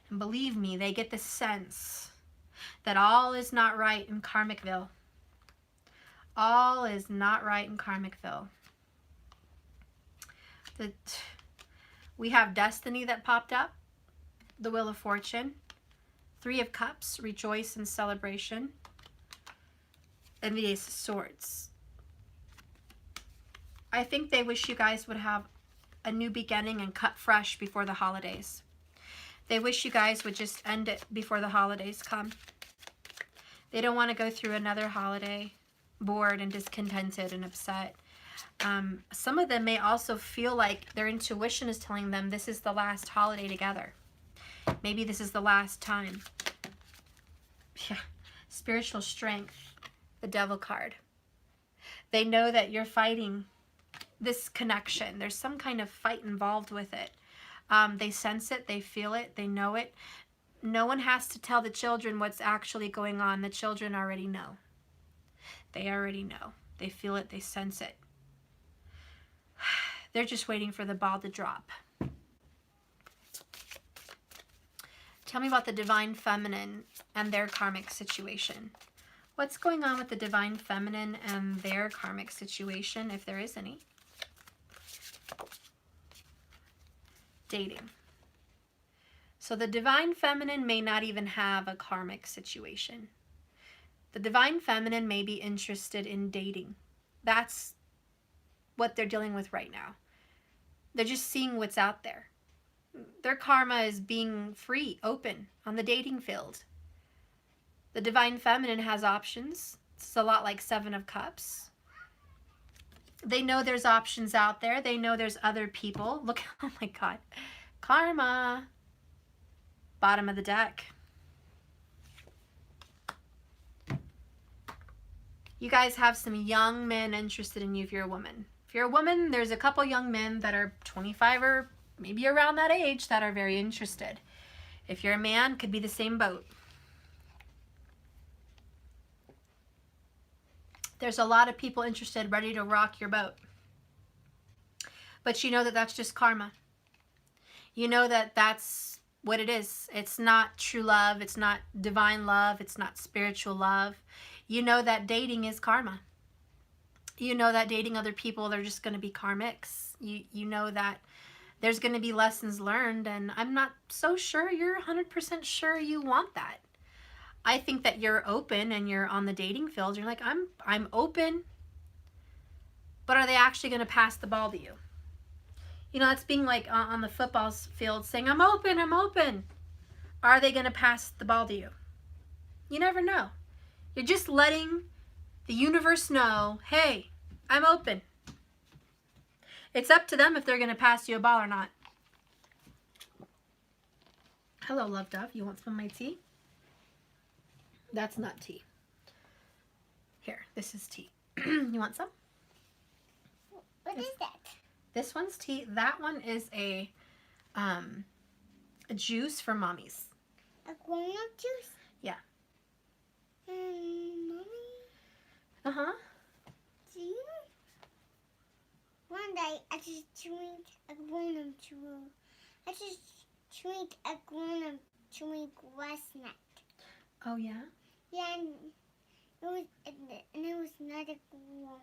And believe me, they get the sense that all is not right in Karmicville. All is not right in Karmicville. We have Destiny that popped up. The Wheel of Fortune. 3 of Cups, rejoice and celebration. And the Ace of Swords. I think they wish you guys would have a new beginning and cut fresh before the holidays. They wish you guys would just end it before the holidays come. They don't want to go through another holiday bored and discontented and upset. Some of them may also feel like their intuition is telling them this is the last holiday together. Maybe this is the last time. Yeah. Spiritual strength, the Devil card. They know that you're fighting this connection. There's some kind of fight involved with it. They sense it, they feel it, they know it. No one has to tell the children what's actually going on. The children already know. They already know. They feel it, they sense it. They're just waiting for the ball to drop. Tell me about the Divine Feminine and their karmic situation. What's going on with the Divine Feminine and their karmic situation, if there is any? Dating. So the Divine Feminine may not even have a karmic situation. The Divine Feminine may be interested in dating. That's what they're dealing with right now. They're just seeing what's out there. Their karma is being free, open on the dating field. The Divine Feminine has options. It's a lot like 7 of Cups. They know there's options out there. They know there's other people. Look, oh my God. Karma. Bottom of the deck. You guys have some young men interested in you if you're a woman. If you're a woman, there's a couple young men that are 25 or maybe around that age that are very interested. If you're a man, could be the same boat. There's a lot of people interested, ready to rock your boat. But you know that that's just karma. You know that that's what it is. It's not true love. It's not divine love. It's not spiritual love. You know that dating is karma. You know that dating other people, they're just going to be karmics. You know that there's going to be lessons learned, and I'm not so sure you're 100% sure you want that. I think that you're open and you're on the dating field. You're like, I'm open, but are they actually going to pass the ball to you? You know, that's being like on the football field saying, I'm open, I'm open. Are they going to pass the ball to you? You never know. You're just letting the universe know, hey, I'm open. It's up to them if they're going to pass you a ball or not. Hello, love dove. You want some of my tea? That's not tea. Here, this is tea. You want some? What is that? This one's tea. That one is a juice for mommies. A grown-up juice? Yeah. Mommy? Uh-huh. Do you know? One day I just drank a grown-up juice. I just drank a grown-up drink last night. Oh, yeah? Yeah, and it was not a grown.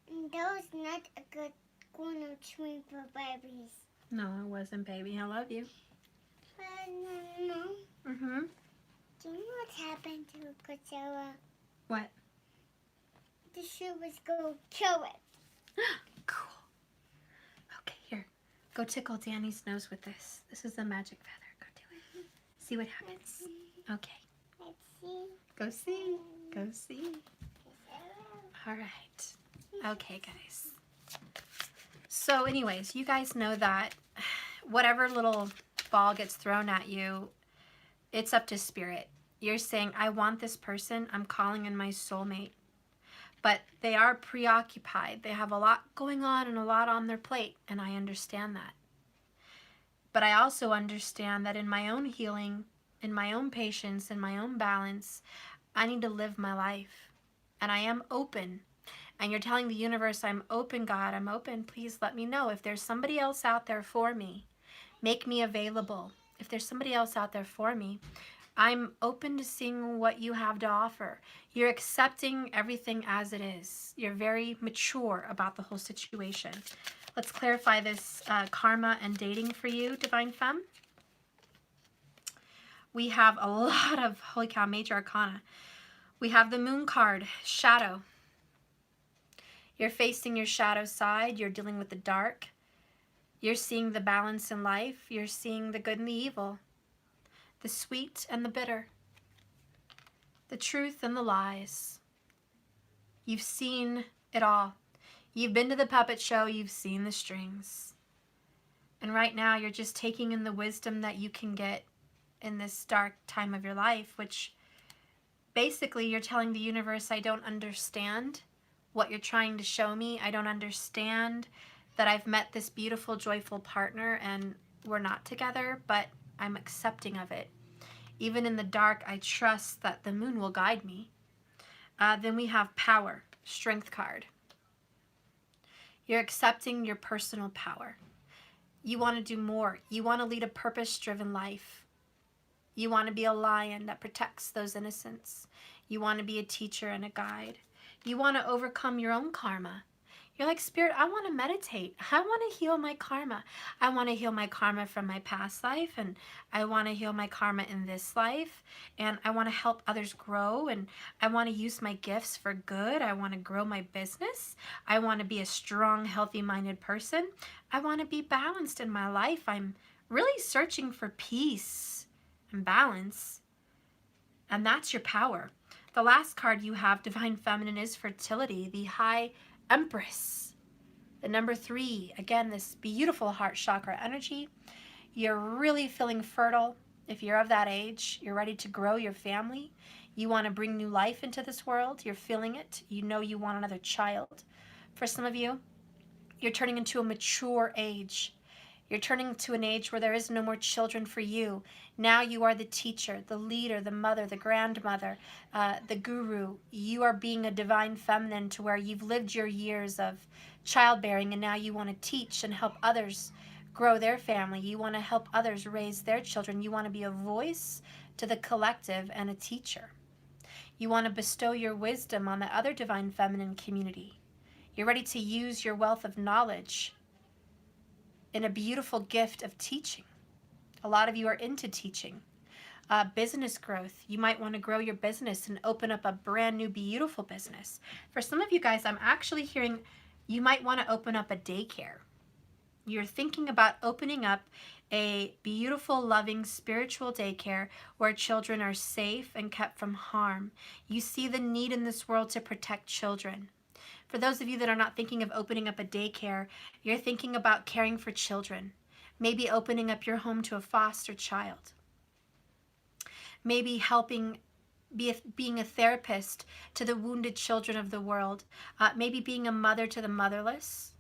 And that was not a good grown-up drink for babies. No, it wasn't, baby. I love you. No. Mm-hmm. Do you know what happened to Godzilla? What? The shoe was go kill it. Cool. Okay, here. Go tickle Danny's nose with this. This is the magic feather. Go do it. See what happens. Okay. Let's see. Go see. Go see. All right. Okay, guys. So anyways, you guys know that whatever little ball gets thrown at you, it's up to spirit. You're saying, I want this person. I'm calling in my soulmate. But they are preoccupied. They have a lot going on and a lot on their plate, and I understand that. But I also understand that in my own healing, in my own patience, in my own balance, I need to live my life. And I am open. And you're telling the universe, I'm open, God, I'm open. Please let me know. If there's somebody else out there for me, make me available. If there's somebody else out there for me, I'm open to seeing what you have to offer. You're accepting everything as it is. You're very mature about the whole situation. Let's clarify this karma and dating for you, Divine Femme. We have a lot of, holy cow, major arcana. We have the moon card, shadow. You're facing your shadow side. You're dealing with the dark. You're seeing the balance in life. You're seeing the good and the evil, the sweet and the bitter, the truth and the lies. You've seen it all. You've been to the puppet show. You've seen the strings. And right now you're just taking in the wisdom that you can get in this dark time of your life, which basically you're telling the universe, I don't understand what you're trying to show me. I don't understand that I've met this beautiful, joyful partner and we're not together, but I'm accepting of it. Even in the dark, I trust that the moon will guide me. Then we have power, strength card. You're accepting your personal power. You want to do more. You want to lead a purpose-driven life. You want to be a lion that protects those innocents. You want to be a teacher and a guide. You want to overcome your own karma. You're like, Spirit, I want to meditate. I want to heal my karma. I want to heal my karma from my past life, and I want to heal my karma in this life, and I want to help others grow, and I want to use my gifts for good. I want to grow my business. I want to be a strong, healthy-minded person. I want to be balanced in my life. I'm really searching for peace and balance, and that's your power. The last card you have, Divine Feminine, is fertility, the High Empress. The number 3, again, this beautiful heart chakra energy. You're really feeling fertile. If you're of that age, you're ready to grow your family. You want to bring new life into this world. You're feeling it. You know you want another child. For some of you, you're turning into a mature age. You're turning to an age where there is no more children for you. Now you are the teacher, the leader, the mother, the grandmother, the guru. You are being a divine feminine to where you've lived your years of childbearing, and now you want to teach and help others grow their family. You want to help others raise their children. You want to be a voice to the collective and a teacher. You want to bestow your wisdom on the other divine feminine community. You're ready to use your wealth of knowledge in a beautiful gift of teaching. A lot of you are into teaching. Business growth. You might want to grow your business and open up a brand new, beautiful business. For some of you guys, I'm actually hearing you might want to open up a daycare. You're thinking about opening up a beautiful, loving, spiritual daycare where children are safe and kept from harm. You see the need in this world to protect children. For those of you that are not thinking of opening up a daycare, you're thinking about caring for children. Maybe opening up your home to a foster child. Maybe helping being a therapist to the wounded children of the world. Maybe being a mother to the motherless.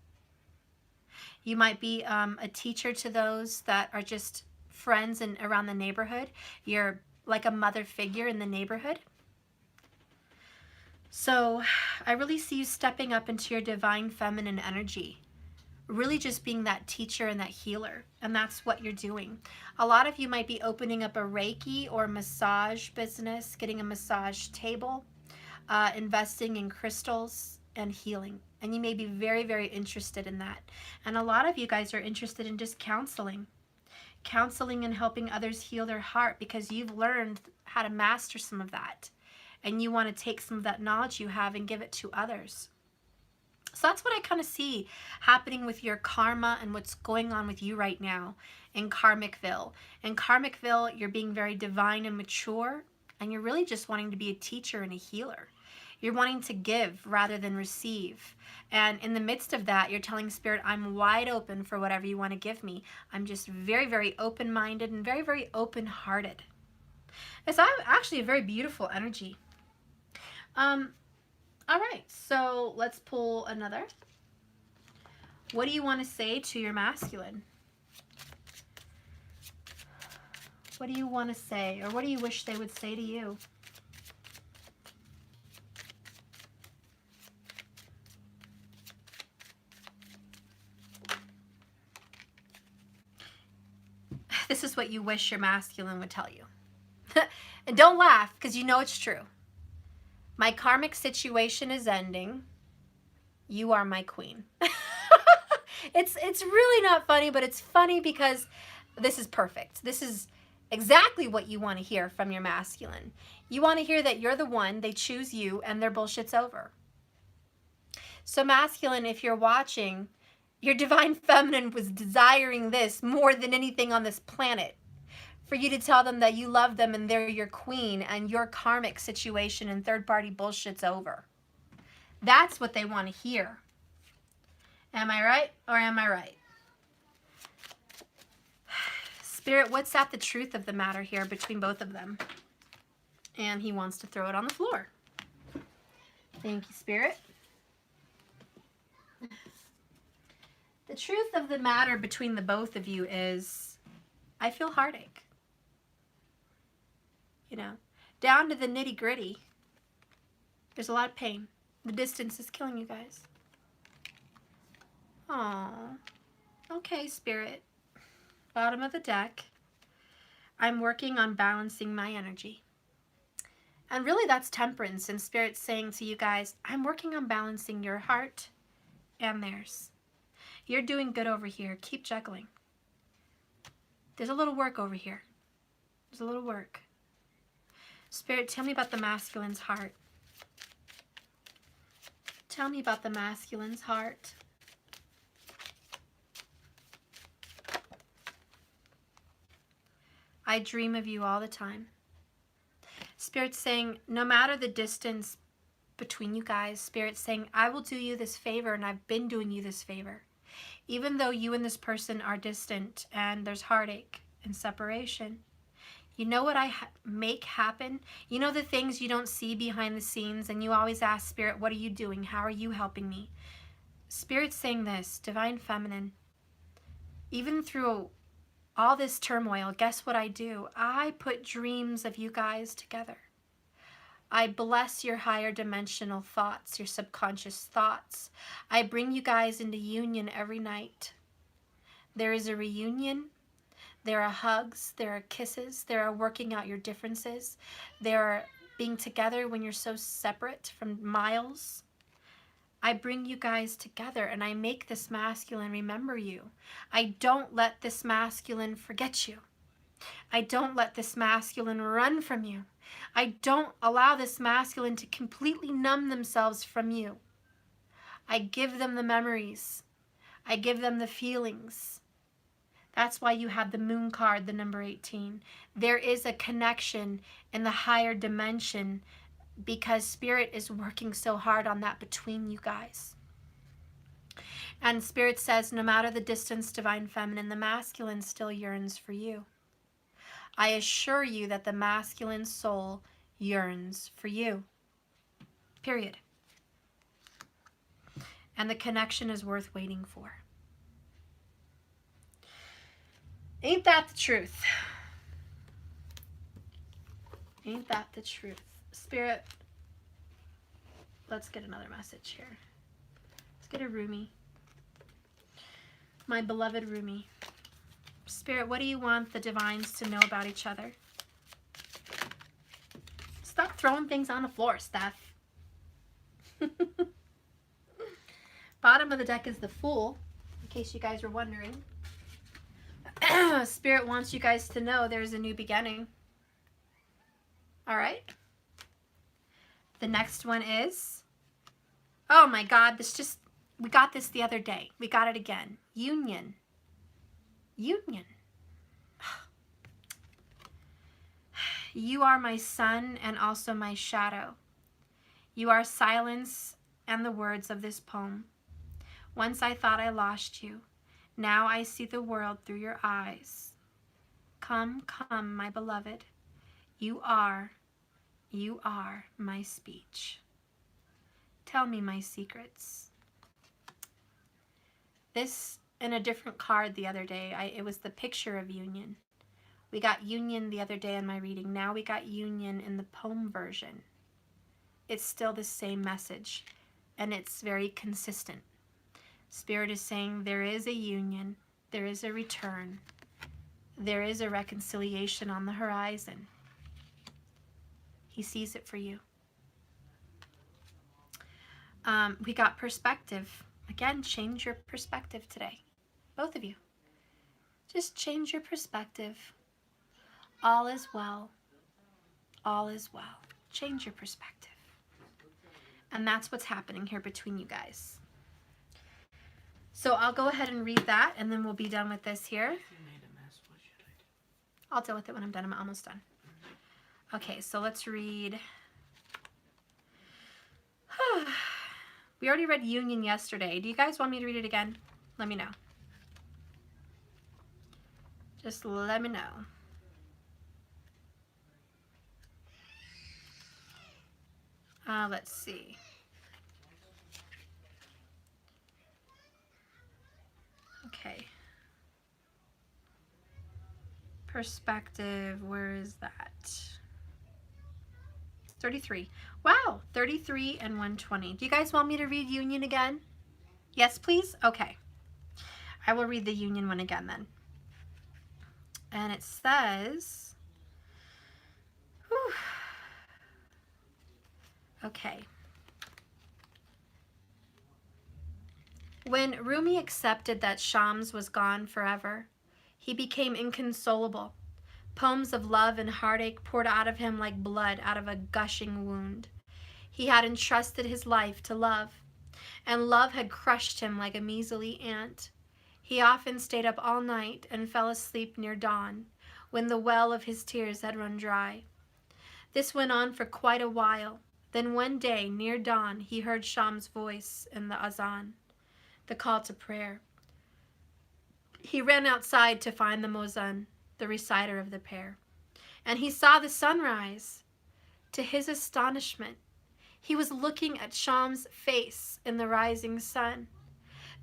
You might be a teacher to those that are just friends and around the neighborhood. You're like a mother figure in the neighborhood. So I really see you stepping up into your divine feminine energy. Really just being that teacher and that healer. And that's what you're doing. A lot of you might be opening up a Reiki or massage business, getting a massage table, investing in crystals and healing. And you may be very, very interested in that. And a lot of you guys are interested in just counseling. Counseling and helping others heal their heart because you've learned how to master some of that. And you want to take some of that knowledge you have and give it to others. So that's what I kind of see happening with your karma and what's going on with you right now in Karmicville. In Karmicville, you're being very divine and mature, and you're really just wanting to be a teacher and a healer. You're wanting to give rather than receive. And in the midst of that, you're telling Spirit, I'm wide open for whatever you want to give me. I'm just very, very open-minded and very, very open-hearted. It's actually a very beautiful energy. All right, so let's pull another. What do you want to say to your masculine? What do you want to say, or what do you wish they would say to you? This is what you wish your masculine would tell you. And don't laugh, because you know it's true. My karmic situation is ending. You are my queen. It's really not funny, but it's funny because this is perfect. This is exactly what you want to hear from your masculine. You want to hear that you're the one, they choose you, and their bullshit's over. So masculine, if you're watching, your divine feminine was desiring this more than anything on this planet. For you to tell them that you love them and they're your queen and your karmic situation and third-party bullshit's over. That's what they want to hear. Am I right or am I right? Spirit, what's at the truth of the matter here between both of them? And he wants to throw it on the floor. Thank you, Spirit. The truth of the matter between the both of you is, I feel heartache. You know, down to the nitty gritty. There's a lot of pain. The distance is killing you guys. Aww. Okay, Spirit. Bottom of the deck. I'm working on balancing my energy. And really that's temperance, and Spirit's saying to you guys, I'm working on balancing your heart and theirs. You're doing good over here. Keep juggling. There's a little work over here. There's a little work. Spirit, tell me about the masculine's heart. Tell me about the masculine's heart. I dream of you all the time. Spirit's saying, no matter the distance between you guys, Spirit's saying, I will do you this favor, and I've been doing you this favor. Even though you and this person are distant and there's heartache and separation, you know what I make happen? You know the things you don't see behind the scenes, and you always ask Spirit, what are you doing? How are you helping me? Spirit's saying this, Divine Feminine, even through all this turmoil, guess what I do? I put dreams of you guys together. I bless your higher dimensional thoughts, your subconscious thoughts. I bring you guys into union every night. There is a reunion. There are hugs, there are kisses, there are working out your differences, there are being together when you're so separate from miles. I bring you guys together and I make this masculine remember you. I don't let this masculine forget you. I don't let this masculine run from you. I don't allow this masculine to completely numb themselves from you. I give them the memories. I give them the feelings. That's why you have the moon card, the number 18. There is a connection in the higher dimension because Spirit is working so hard on that between you guys. And Spirit says, no matter the distance, Divine Feminine, the masculine still yearns for you. I assure you that the masculine soul yearns for you. Period. And the connection is worth waiting for. Ain't that the truth? Ain't that the truth? Spirit, let's get another message here. Let's get a Rumi. My beloved Rumi. Spirit, what do you want the divines to know about each other? Stop throwing things on the floor, Steph. Bottom of the deck is the Fool, in case you guys were wondering. Spirit wants you guys to know there's a new beginning. All right. The next one is, oh my God, we got this the other day. We got it again. Union. Union. You are my sun and also my shadow. You are silence and the words of this poem. Once I thought I lost you. Now I see the world through your eyes. Come, come, my beloved. You are my speech. Tell me my secrets. This in a different card the other day. It was the picture of union. We got union the other day in my reading. Now we got union in the poem version. It's still the same message, and it's very consistent. Spirit is saying there is a union, there is a return, there is a reconciliation on the horizon. He sees it for you. We got perspective. Again, change your perspective today. Both of you. Just change your perspective. All is well. All is well. Change your perspective. And that's what's happening here between you guys. So I'll go ahead and read that, and then we'll be done with this here. I'll deal with it when I'm done. I'm almost done. Okay, so let's read. We already read Union yesterday. Do you guys want me to read it again? Let me know. Just let me know. Let's see. Okay. Perspective, where is that? 33. Wow, 33 and 120. Do you guys want me to read Union again? Yes, please? Okay. I will read the Union one again then. And it says, whew. Okay. When Rumi accepted that Shams was gone forever, he became inconsolable. Poems of love and heartache poured out of him like blood out of a gushing wound. He had entrusted his life to love, and love had crushed him like a measly ant. He often stayed up all night and fell asleep near dawn, when the well of his tears had run dry. This went on for quite a while. Then one day, near dawn, he heard Sham's voice in the azan, the call to prayer. He ran outside to find the Mozan, the reciter of the prayer, and he saw the sunrise. To his astonishment, he was looking at Sham's face in the rising sun.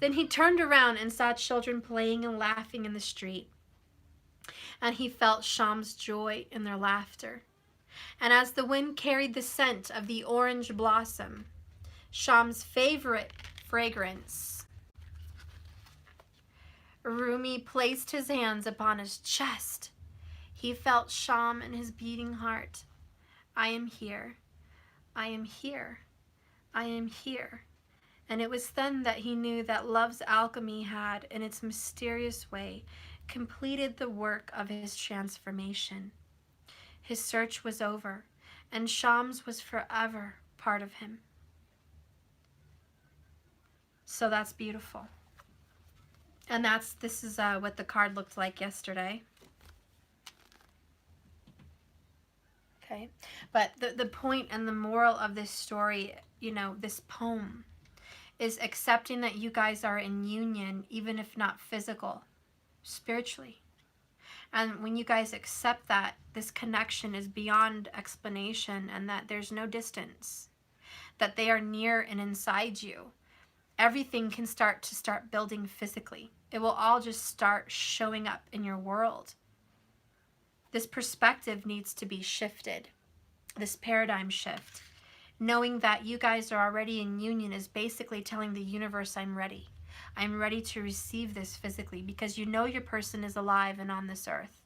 Then he turned around and saw children playing and laughing in the street, and he felt Sham's joy in their laughter. And as the wind carried the scent of the orange blossom, Sham's favorite fragrance, Rumi placed his hands upon his chest. He felt Sham in his beating heart. I am here. I am here. I am here. And it was then that he knew that love's alchemy had, in its mysterious way, completed the work of his transformation. His search was over, and Shams was forever part of him. So that's beautiful. And this is what the card looked like yesterday. Okay, but the point and the moral of this story, you know, this poem, is accepting that you guys are in union, even if not physical, spiritually. And when you guys accept that, this connection is beyond explanation and that there's no distance, that they are near and inside you, everything can start building physically. It will all just start showing up in your world. This perspective needs to be shifted, this paradigm shift. Knowing that you guys are already in union is basically telling the universe, I'm ready. I'm ready to receive this physically, because you know your person is alive and on this earth.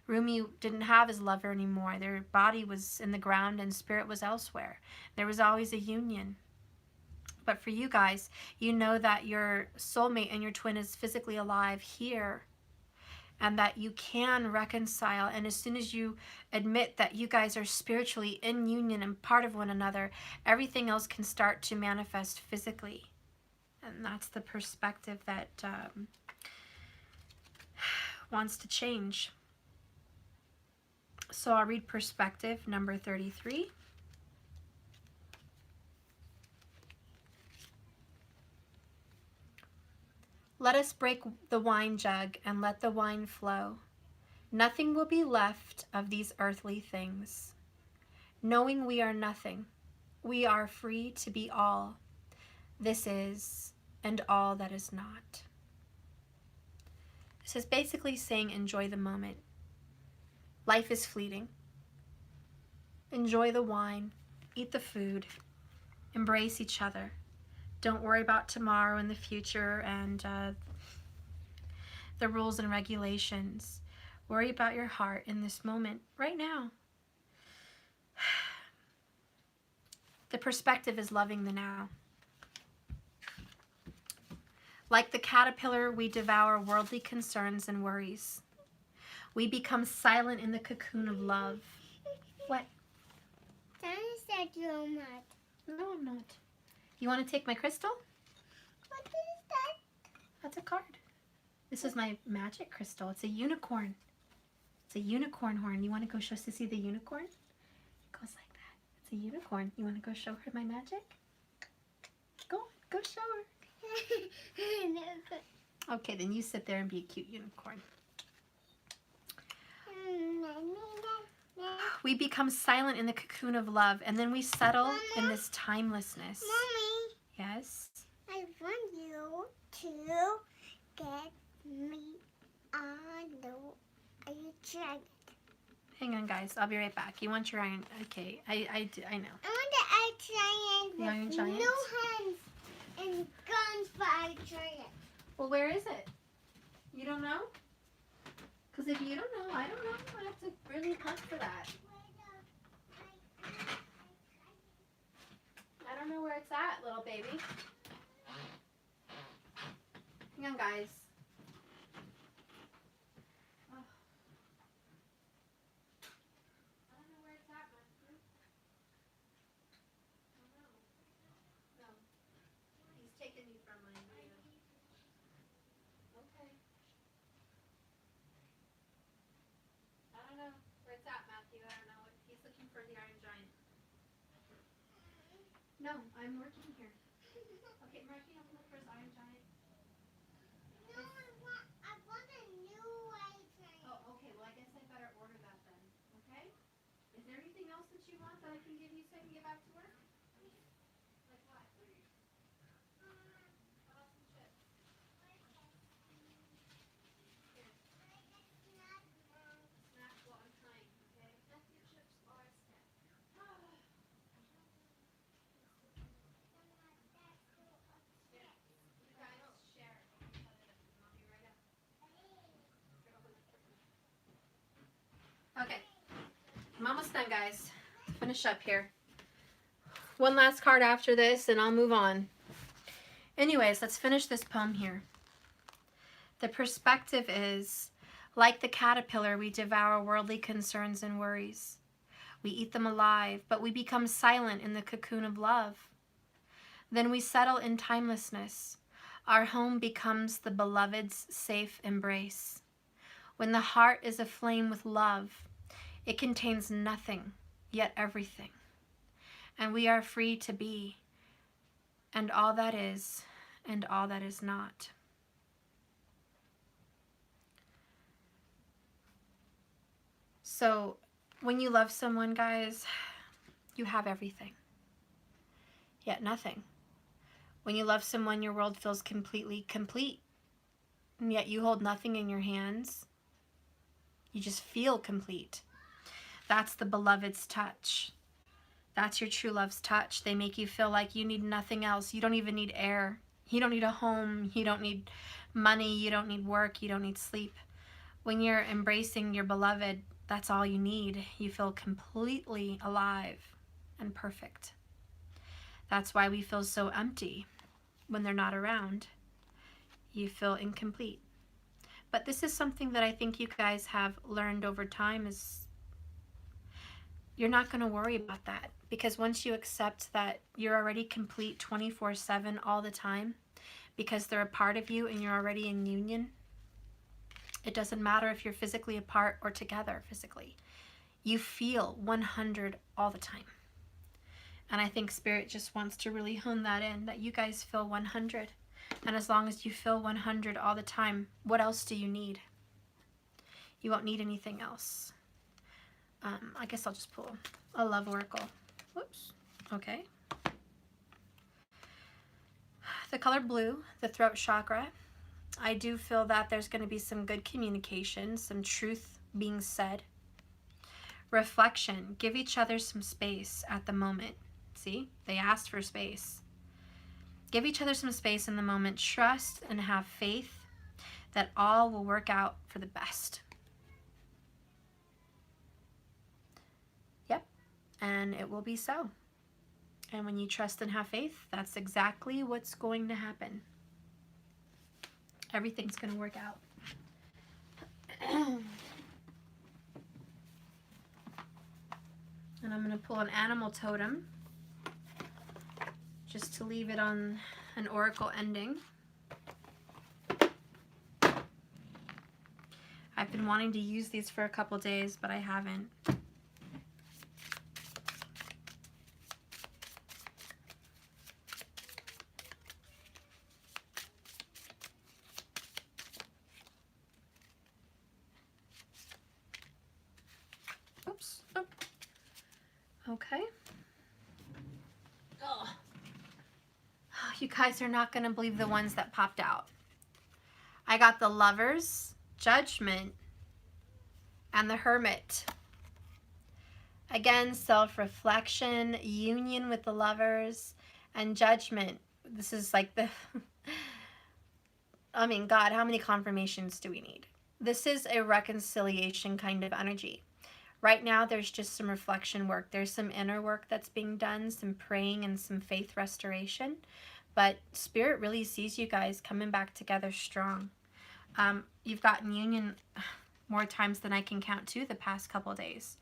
Rumi didn't have his lover anymore. Their body was in the ground and spirit was elsewhere. There was always a union. But for you guys, you know that your soulmate and your twin is physically alive here, and that you can reconcile. And as soon as you admit that you guys are spiritually in union and part of one another, everything else can start to manifest physically. And that's the perspective that wants to change. So I'll read perspective number 33. Let us break the wine jug and let the wine flow. Nothing will be left of these earthly things. Knowing we are nothing, we are free to be all. This is, and all that is not. This is basically saying enjoy the moment. Life is fleeting. Enjoy the wine, eat the food, embrace each other. Don't worry about tomorrow and the future and the rules and regulations. Worry about your heart in this moment, right now. The perspective is loving the now. Like the caterpillar, we devour worldly concerns and worries. We become silent in the cocoon of love. What? Daddy said you're not. No, I'm not. You want to take my crystal? What is that? That's a card. This is my magic crystal. It's a unicorn. It's a unicorn horn. You want to go show Sissy the unicorn? It goes like that. It's a unicorn. You want to go show her my magic? Go show her. Okay, then you sit there and be a cute unicorn. We become silent in the cocoon of love, and then we settle Mama, in this timelessness. Mommy, Yes? I want you to get me on the dragon. Hang on, guys. I'll be right back. You want your iron... Okay, I know. I want the Iron Giant The Iron with Giant? no hands and guns for Iron Giant. Well, where is it? You don't know? Because if you don't know, I don't know. I have to really hunt for that. I don't know where it's at, little baby. Hang on, guys. Oh. I don't know where it's at, Matthew. I don't know. No. He's taking me from my video. Okay. I don't know where it's at, Matthew. I don't know. He's looking for the Iron Giant. No, I'm working here. Okay, Matthew, I'm looking for his Iron Giant. No, I want a new Iron Giant. Oh, okay. Well, I guess I better order that then. Okay? Is there anything else that you want that I can give you so I can get back to work? Like what? How about some chips? Here. Snack while I'm trying, okay? Matthew, chips are a snack. Here. You guys share each other, and I'll be right up. Okay. I'm almost done, guys. Finish up here. One last card after this, and I'll move on. Anyways, let's finish this poem here. The perspective is, like the caterpillar, we devour worldly concerns and worries. We eat them alive, but we become silent in the cocoon of love. Then we settle in timelessness. Our home becomes the beloved's safe embrace. When the heart is aflame with love, it contains nothing, yet everything. And we are free to be, and all that is, and all that is not. So, when you love someone, guys, you have everything, yet nothing. When you love someone, your world feels completely complete, and yet you hold nothing in your hands. You just feel complete. That's the beloved's touch. That's your true love's touch. They make you feel like you need nothing else. You don't even need air. You don't need a home. You don't need money. You don't need work. You don't need sleep. When you're embracing your beloved, that's all you need. You feel completely alive and perfect. That's why we feel so empty when they're not around. You feel incomplete. But this is something that I think you guys have learned over time is you're not going to worry about that, because once you accept that you're already complete 24/7 all the time because they're a part of you and you're already in union, it doesn't matter if you're physically apart or together physically. You feel 100 all the time. And I think Spirit just wants to really hone that in, that you guys feel 100. And as long as you feel 100 all the time, what else do you need? You won't need anything else. I guess I'll just pull a love oracle. Whoops. Okay. The color blue, the throat chakra. I do feel that there's going to be some good communication, some truth being said. Reflection. Give each other some space at the moment. See? They asked for space. Give each other some space in the moment. Trust and have faith that all will work out for the best. Yep. And it will be so. And when you trust and have faith, that's exactly what's going to happen. Everything's going to work out. And I'm going to pull an animal totem just to leave it on an oracle ending. I've been wanting to use these for a couple days, but I haven't. Oops. Oh. Okay. Oh. You guys are not going to believe the ones that popped out. I got the Lovers, Judgment, and the Hermit. Again, self-reflection, union with the Lovers, and Judgment. This is like the... I mean, God, how many confirmations do we need? This is a reconciliation kind of energy. Right now, there's just some reflection work. There's some inner work that's being done, some praying and some faith restoration. But Spirit really sees you guys coming back together strong. You've gotten union more times than I can count too the past couple days.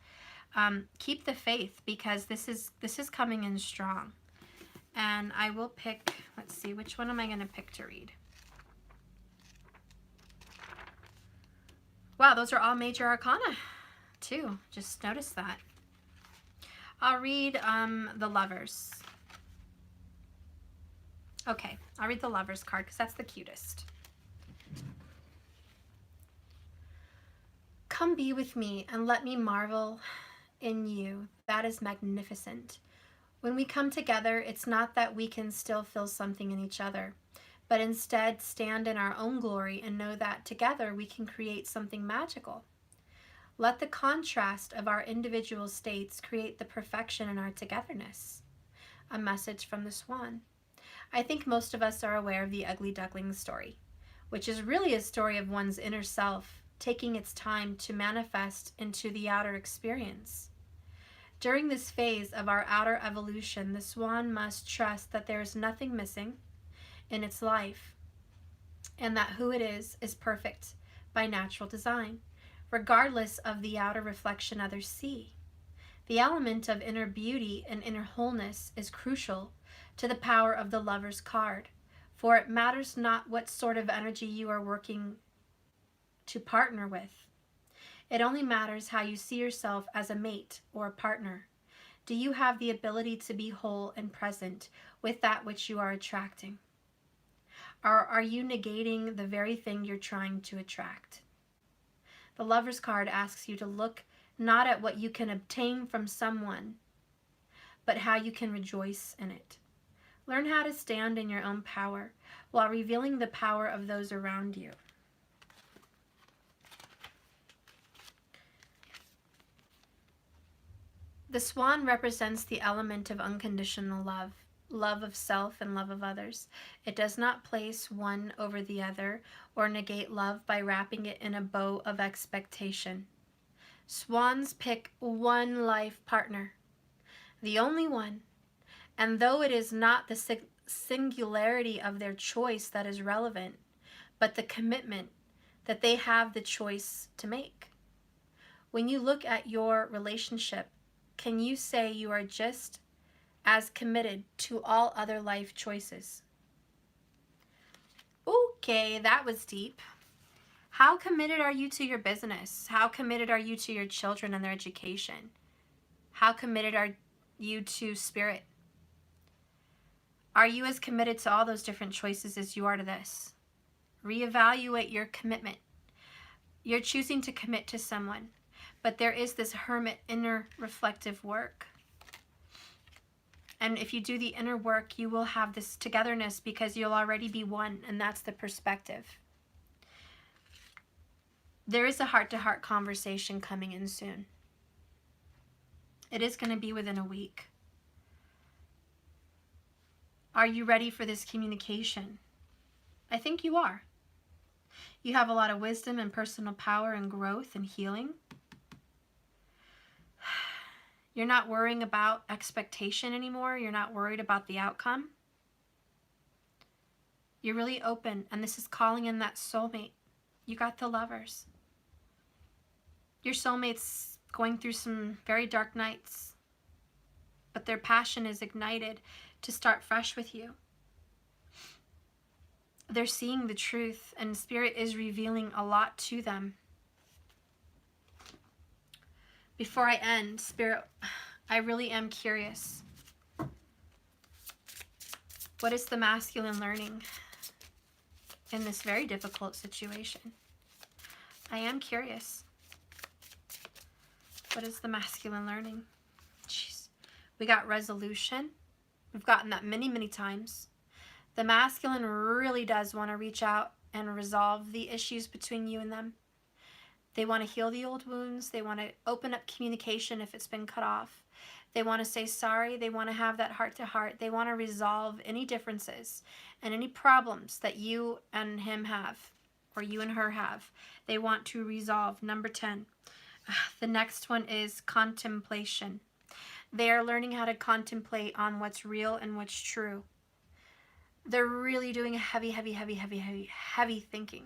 Keep the faith, because this is coming in strong. And I will pick, let's see, which one am I going to pick to read? Wow, those are all major arcana too. Just notice that. I'll read the Lovers. Okay, I'll read the Lovers card because that's the cutest. Come be with me and let me marvel in you. That is magnificent. When we come together, it's not that we can still feel something in each other, but instead stand in our own glory and know that together we can create something magical. Let the contrast of our individual states create the perfection in our togetherness. A message from the Swan. I think most of us are aware of the Ugly Duckling story, which is really a story of one's inner self taking its time to manifest into the outer experience. During this phase of our outer evolution, the swan must trust that there is nothing missing in its life, and that who it is perfect by natural design, regardless of the outer reflection others see. The element of inner beauty and inner wholeness is crucial to the power of the Lover's card, For it matters not what sort of energy you are working to partner with. It only matters how you see yourself as a mate or a partner. Do you have the ability to be whole and present with that which you are attracting? Or are you negating the very thing you're trying to attract? The Lover's card asks you to look not at what you can obtain from someone, but how you can rejoice in it. Learn how to stand in your own power while revealing the power of those around you. The swan represents the element of unconditional love, love of self and love of others. It does not place one over the other or negate love by wrapping it in a bow of expectation. Swans pick one life partner, the only one, and though it is not the singularity of their choice that is relevant, but the commitment that they have the choice to make. When you look at your relationship, can you say you are just as committed to all other life choices? Okay, that was deep. How committed are you to your business? How committed are you to your children and their education? How committed are you to spirit? Are you as committed to all those different choices as you are to this? Reevaluate your commitment. You're choosing to commit to someone, but there is this hermit inner reflective work. And if you do the inner work, you will have this togetherness because you'll already be one, and that's the perspective. There is a heart-to-heart conversation coming in soon. It is going to be within a week. Are you ready for this communication? I think you are. You have a lot of wisdom and personal power and growth and healing. You're not worrying about expectation anymore. You're not worried about the outcome. You're really open, and this is calling in that soulmate. You got the Lovers. Your soulmate's going through some very dark nights, but their passion is ignited to start fresh with you. They're seeing the truth, and Spirit is revealing a lot to them. Before I end, Spirit, I really am curious. What is the masculine learning in this very difficult situation? I am curious. What is the masculine learning? Jeez. We got resolution. We've gotten that many, many times. The masculine really does want to reach out and resolve the issues between you and them. They want to heal the old wounds. They want to open up communication if it's been cut off. They want to say sorry. They want to have that heart-to-heart. They want to resolve any differences and any problems that you and him have, or you and her have. They want to resolve. Number 10. The next one is contemplation. They are learning how to contemplate on what's real and what's true. They're really doing a heavy thinking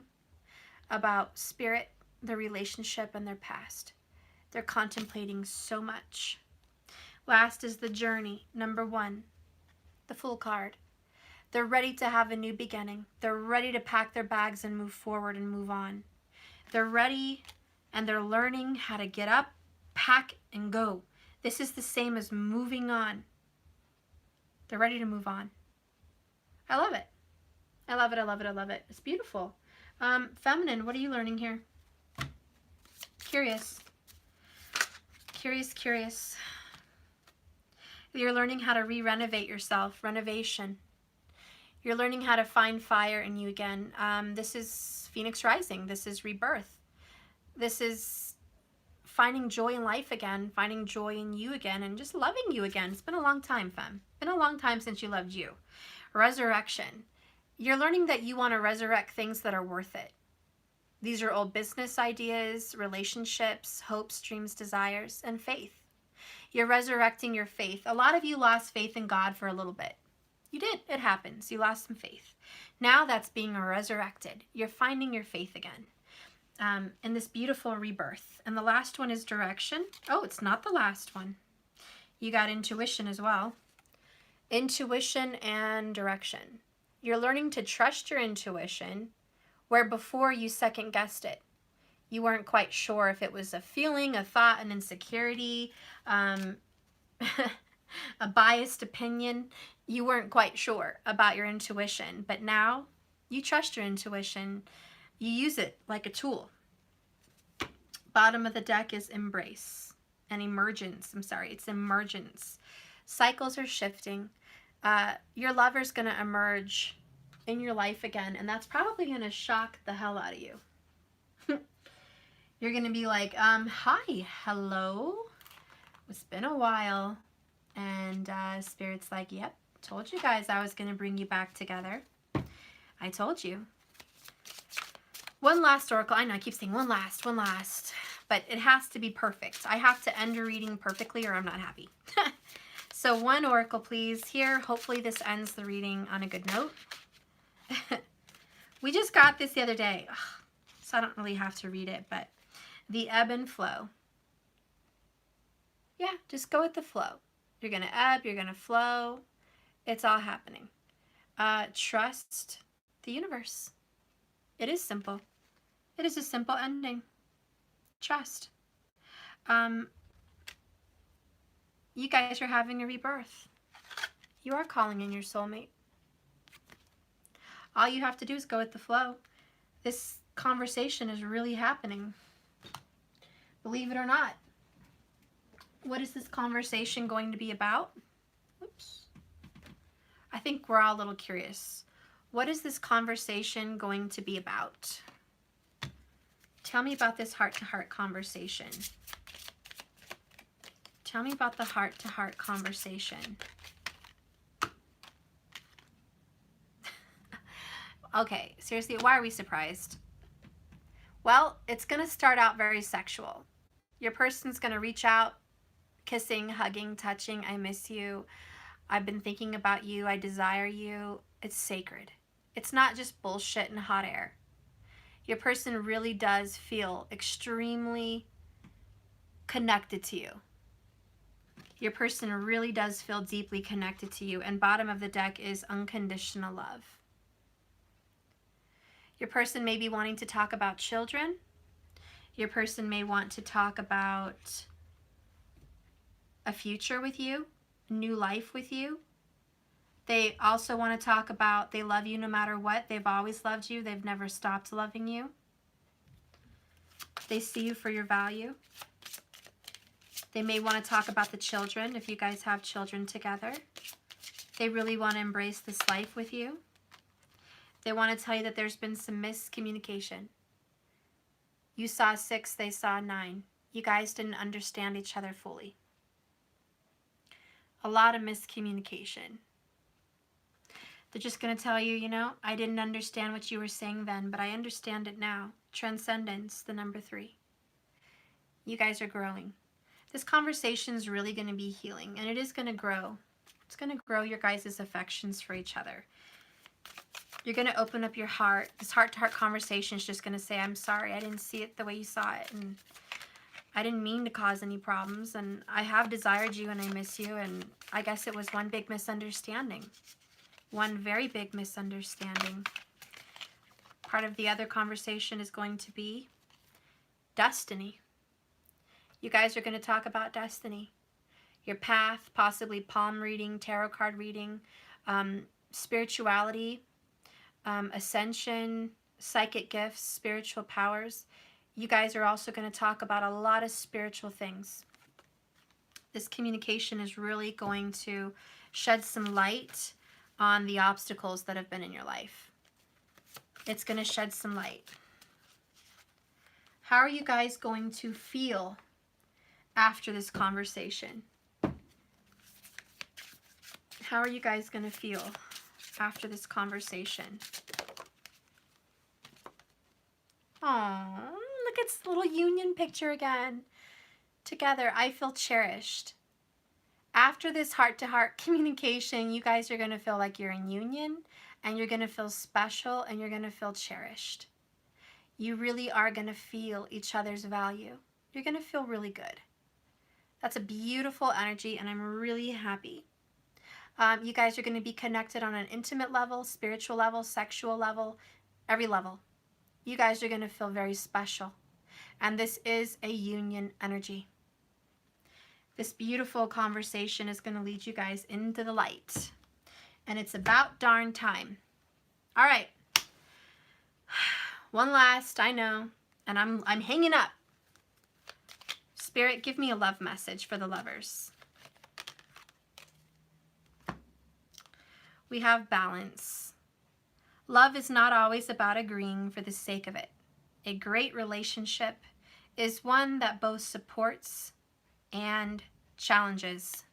about spirit, their relationship, and their past. They're contemplating so much. Last is the journey. Number 1, the Fool card. They're ready to have a new beginning. They're ready to pack their bags and move forward and move on. They're ready, and they're learning how to get up, pack, and go. This is the same as moving on. They're ready to move on. I love it. I love it, I love it, I love it. It's beautiful. Feminine, what are you learning here? Curious. Curious. You're learning how to re-renovate yourself. Renovation. You're learning how to find fire in you again. This is Phoenix Rising. This is rebirth. This is finding joy in life again, finding joy in you again, and just loving you again. It's been a long time, femme. Been a long time since you loved you. Resurrection. You're learning that you want to resurrect things that are worth it. These are old business ideas, relationships, hopes, dreams, desires, and faith. You're resurrecting your faith. A lot of you lost faith in God for a little bit. You did. It happens. You lost some faith. Now that's being resurrected. You're finding your faith again. In this beautiful rebirth. And the last one is direction. Oh, it's not the last one. You got intuition as well. Intuition and direction. You're learning to trust your intuition where before you second guessed it. You weren't quite sure if it was a feeling, a thought, an insecurity, a biased opinion. You weren't quite sure about your intuition, but now you trust your intuition. You use it like a tool. Bottom of the deck is embrace and emergence. I'm sorry, it's emergence. Cycles are shifting. Your lover's going to emerge in your life again, and that's probably going to shock the hell out of you. You're going to be like, hi, hello. It's been a while. And Spirit's like, yep, told you guys I was going to bring you back together. I told you. One last oracle. I know I keep saying one last, but it has to be perfect. I have to end a reading perfectly or I'm not happy. So one oracle, please. Here, hopefully this ends the reading on a good note. We just got this the other day, so I don't really have to read it, but the ebb and flow. Yeah, just go with the flow. You're going to ebb, you're going to flow. It's all happening. Trust the universe. It is simple. It is a simple ending. Trust. You guys are having a rebirth. You are calling in your soulmate. All you have to do is go with the flow. This conversation is really happening. Believe it or not. What is this conversation going to be about? Oops. I think we're all a little curious. What is this conversation going to be about? Tell me about this heart-to-heart conversation. Tell me about the heart-to-heart conversation. Okay, seriously, why are we surprised? Well, it's going to start out very sexual. Your person's going to reach out, kissing, hugging, touching. I miss you. I've been thinking about you. I desire you. It's sacred. It's not just bullshit and hot air. Your person really does feel extremely connected to you. Your person really does feel deeply connected to you. And bottom of the deck is unconditional love. Your person may be wanting to talk about children. Your person may want to talk about a future with you, new life with you. They also want to talk about they love you no matter what. They've always loved you. They've never stopped loving you. They see you for your value. They may want to talk about the children if you guys have children together. They really want to embrace this life with you. They want to tell you that there's been some miscommunication. You saw 6, they saw 9. You guys didn't understand each other fully. A lot of miscommunication. They're just going to tell you, you know, I didn't understand what you were saying then, but I understand it now. Transcendence, the number 3. You guys are growing. This conversation is really going to be healing, and it is going to grow. It's going to grow your guys' affections for each other. You're going to open up your heart. This heart-to-heart conversation is just going to say, I'm sorry, I didn't see it the way you saw it, and I didn't mean to cause any problems, and I have desired you, and I miss you, and I guess it was one big misunderstanding. One very big misunderstanding. Part of the other conversation is going to be destiny. You guys are going to talk about destiny. Your path, possibly palm reading, tarot card reading, spirituality, ascension, psychic gifts, spiritual powers. You guys are also going to talk about a lot of spiritual things. This communication is really going to shed some light on the obstacles that have been in your life. It's going to shed some light. How are you guys going to feel after this conversation? How are you guys going to feel after this conversation? Aww, look at this little union picture again. Together, I feel cherished. After this heart-to-heart communication, you guys are going to feel like you're in union, and you're going to feel special, and you're going to feel cherished. You really are going to feel each other's value. You're going to feel really good. That's a beautiful energy, and I'm really happy. You guys are going to be connected on an intimate level, spiritual level, sexual level, every level. You guys are going to feel very special. And this is a union energy. This beautiful conversation is going to lead you guys into the light. And it's about darn time. All right. One last, I know, and I'm hanging up. Spirit, give me a love message for the lovers. We have balance. Love is not always about agreeing for the sake of it. A great relationship is one that both supports and challenges.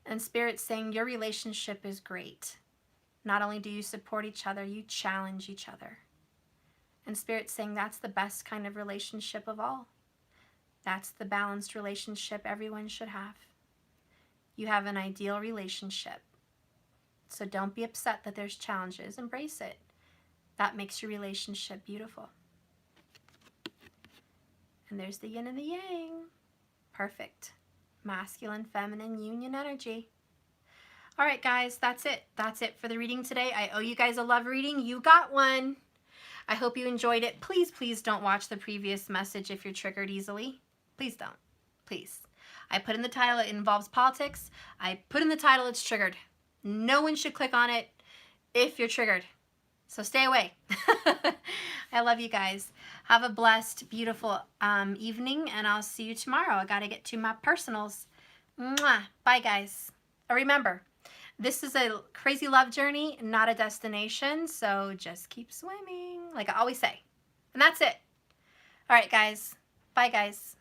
And Spirit's saying your relationship is great. Not only do you support each other, you challenge each other. And Spirit's saying that's the best kind of relationship of all. That's the balanced relationship everyone should have. You have an ideal relationship. So don't be upset that there's challenges. Embrace it. That makes your relationship beautiful. And there's the yin and the yang. Perfect. Masculine, feminine, union energy. All right, guys, that's it. That's it for the reading today. I owe you guys a love reading. You got one. I hope you enjoyed it. Please, please don't watch the previous message if you're triggered easily. Please don't. Please. I put in the title, it involves politics. I put in the title, it's triggered. No one should click on it if you're triggered. So stay away. I love you guys. Have a blessed, beautiful evening, and I'll see you tomorrow. I got to get to my personals. Mwah. Bye, guys. Remember, this is a crazy love journey, not a destination, so just keep swimming, like I always say. And that's it. All right, guys. Bye, guys.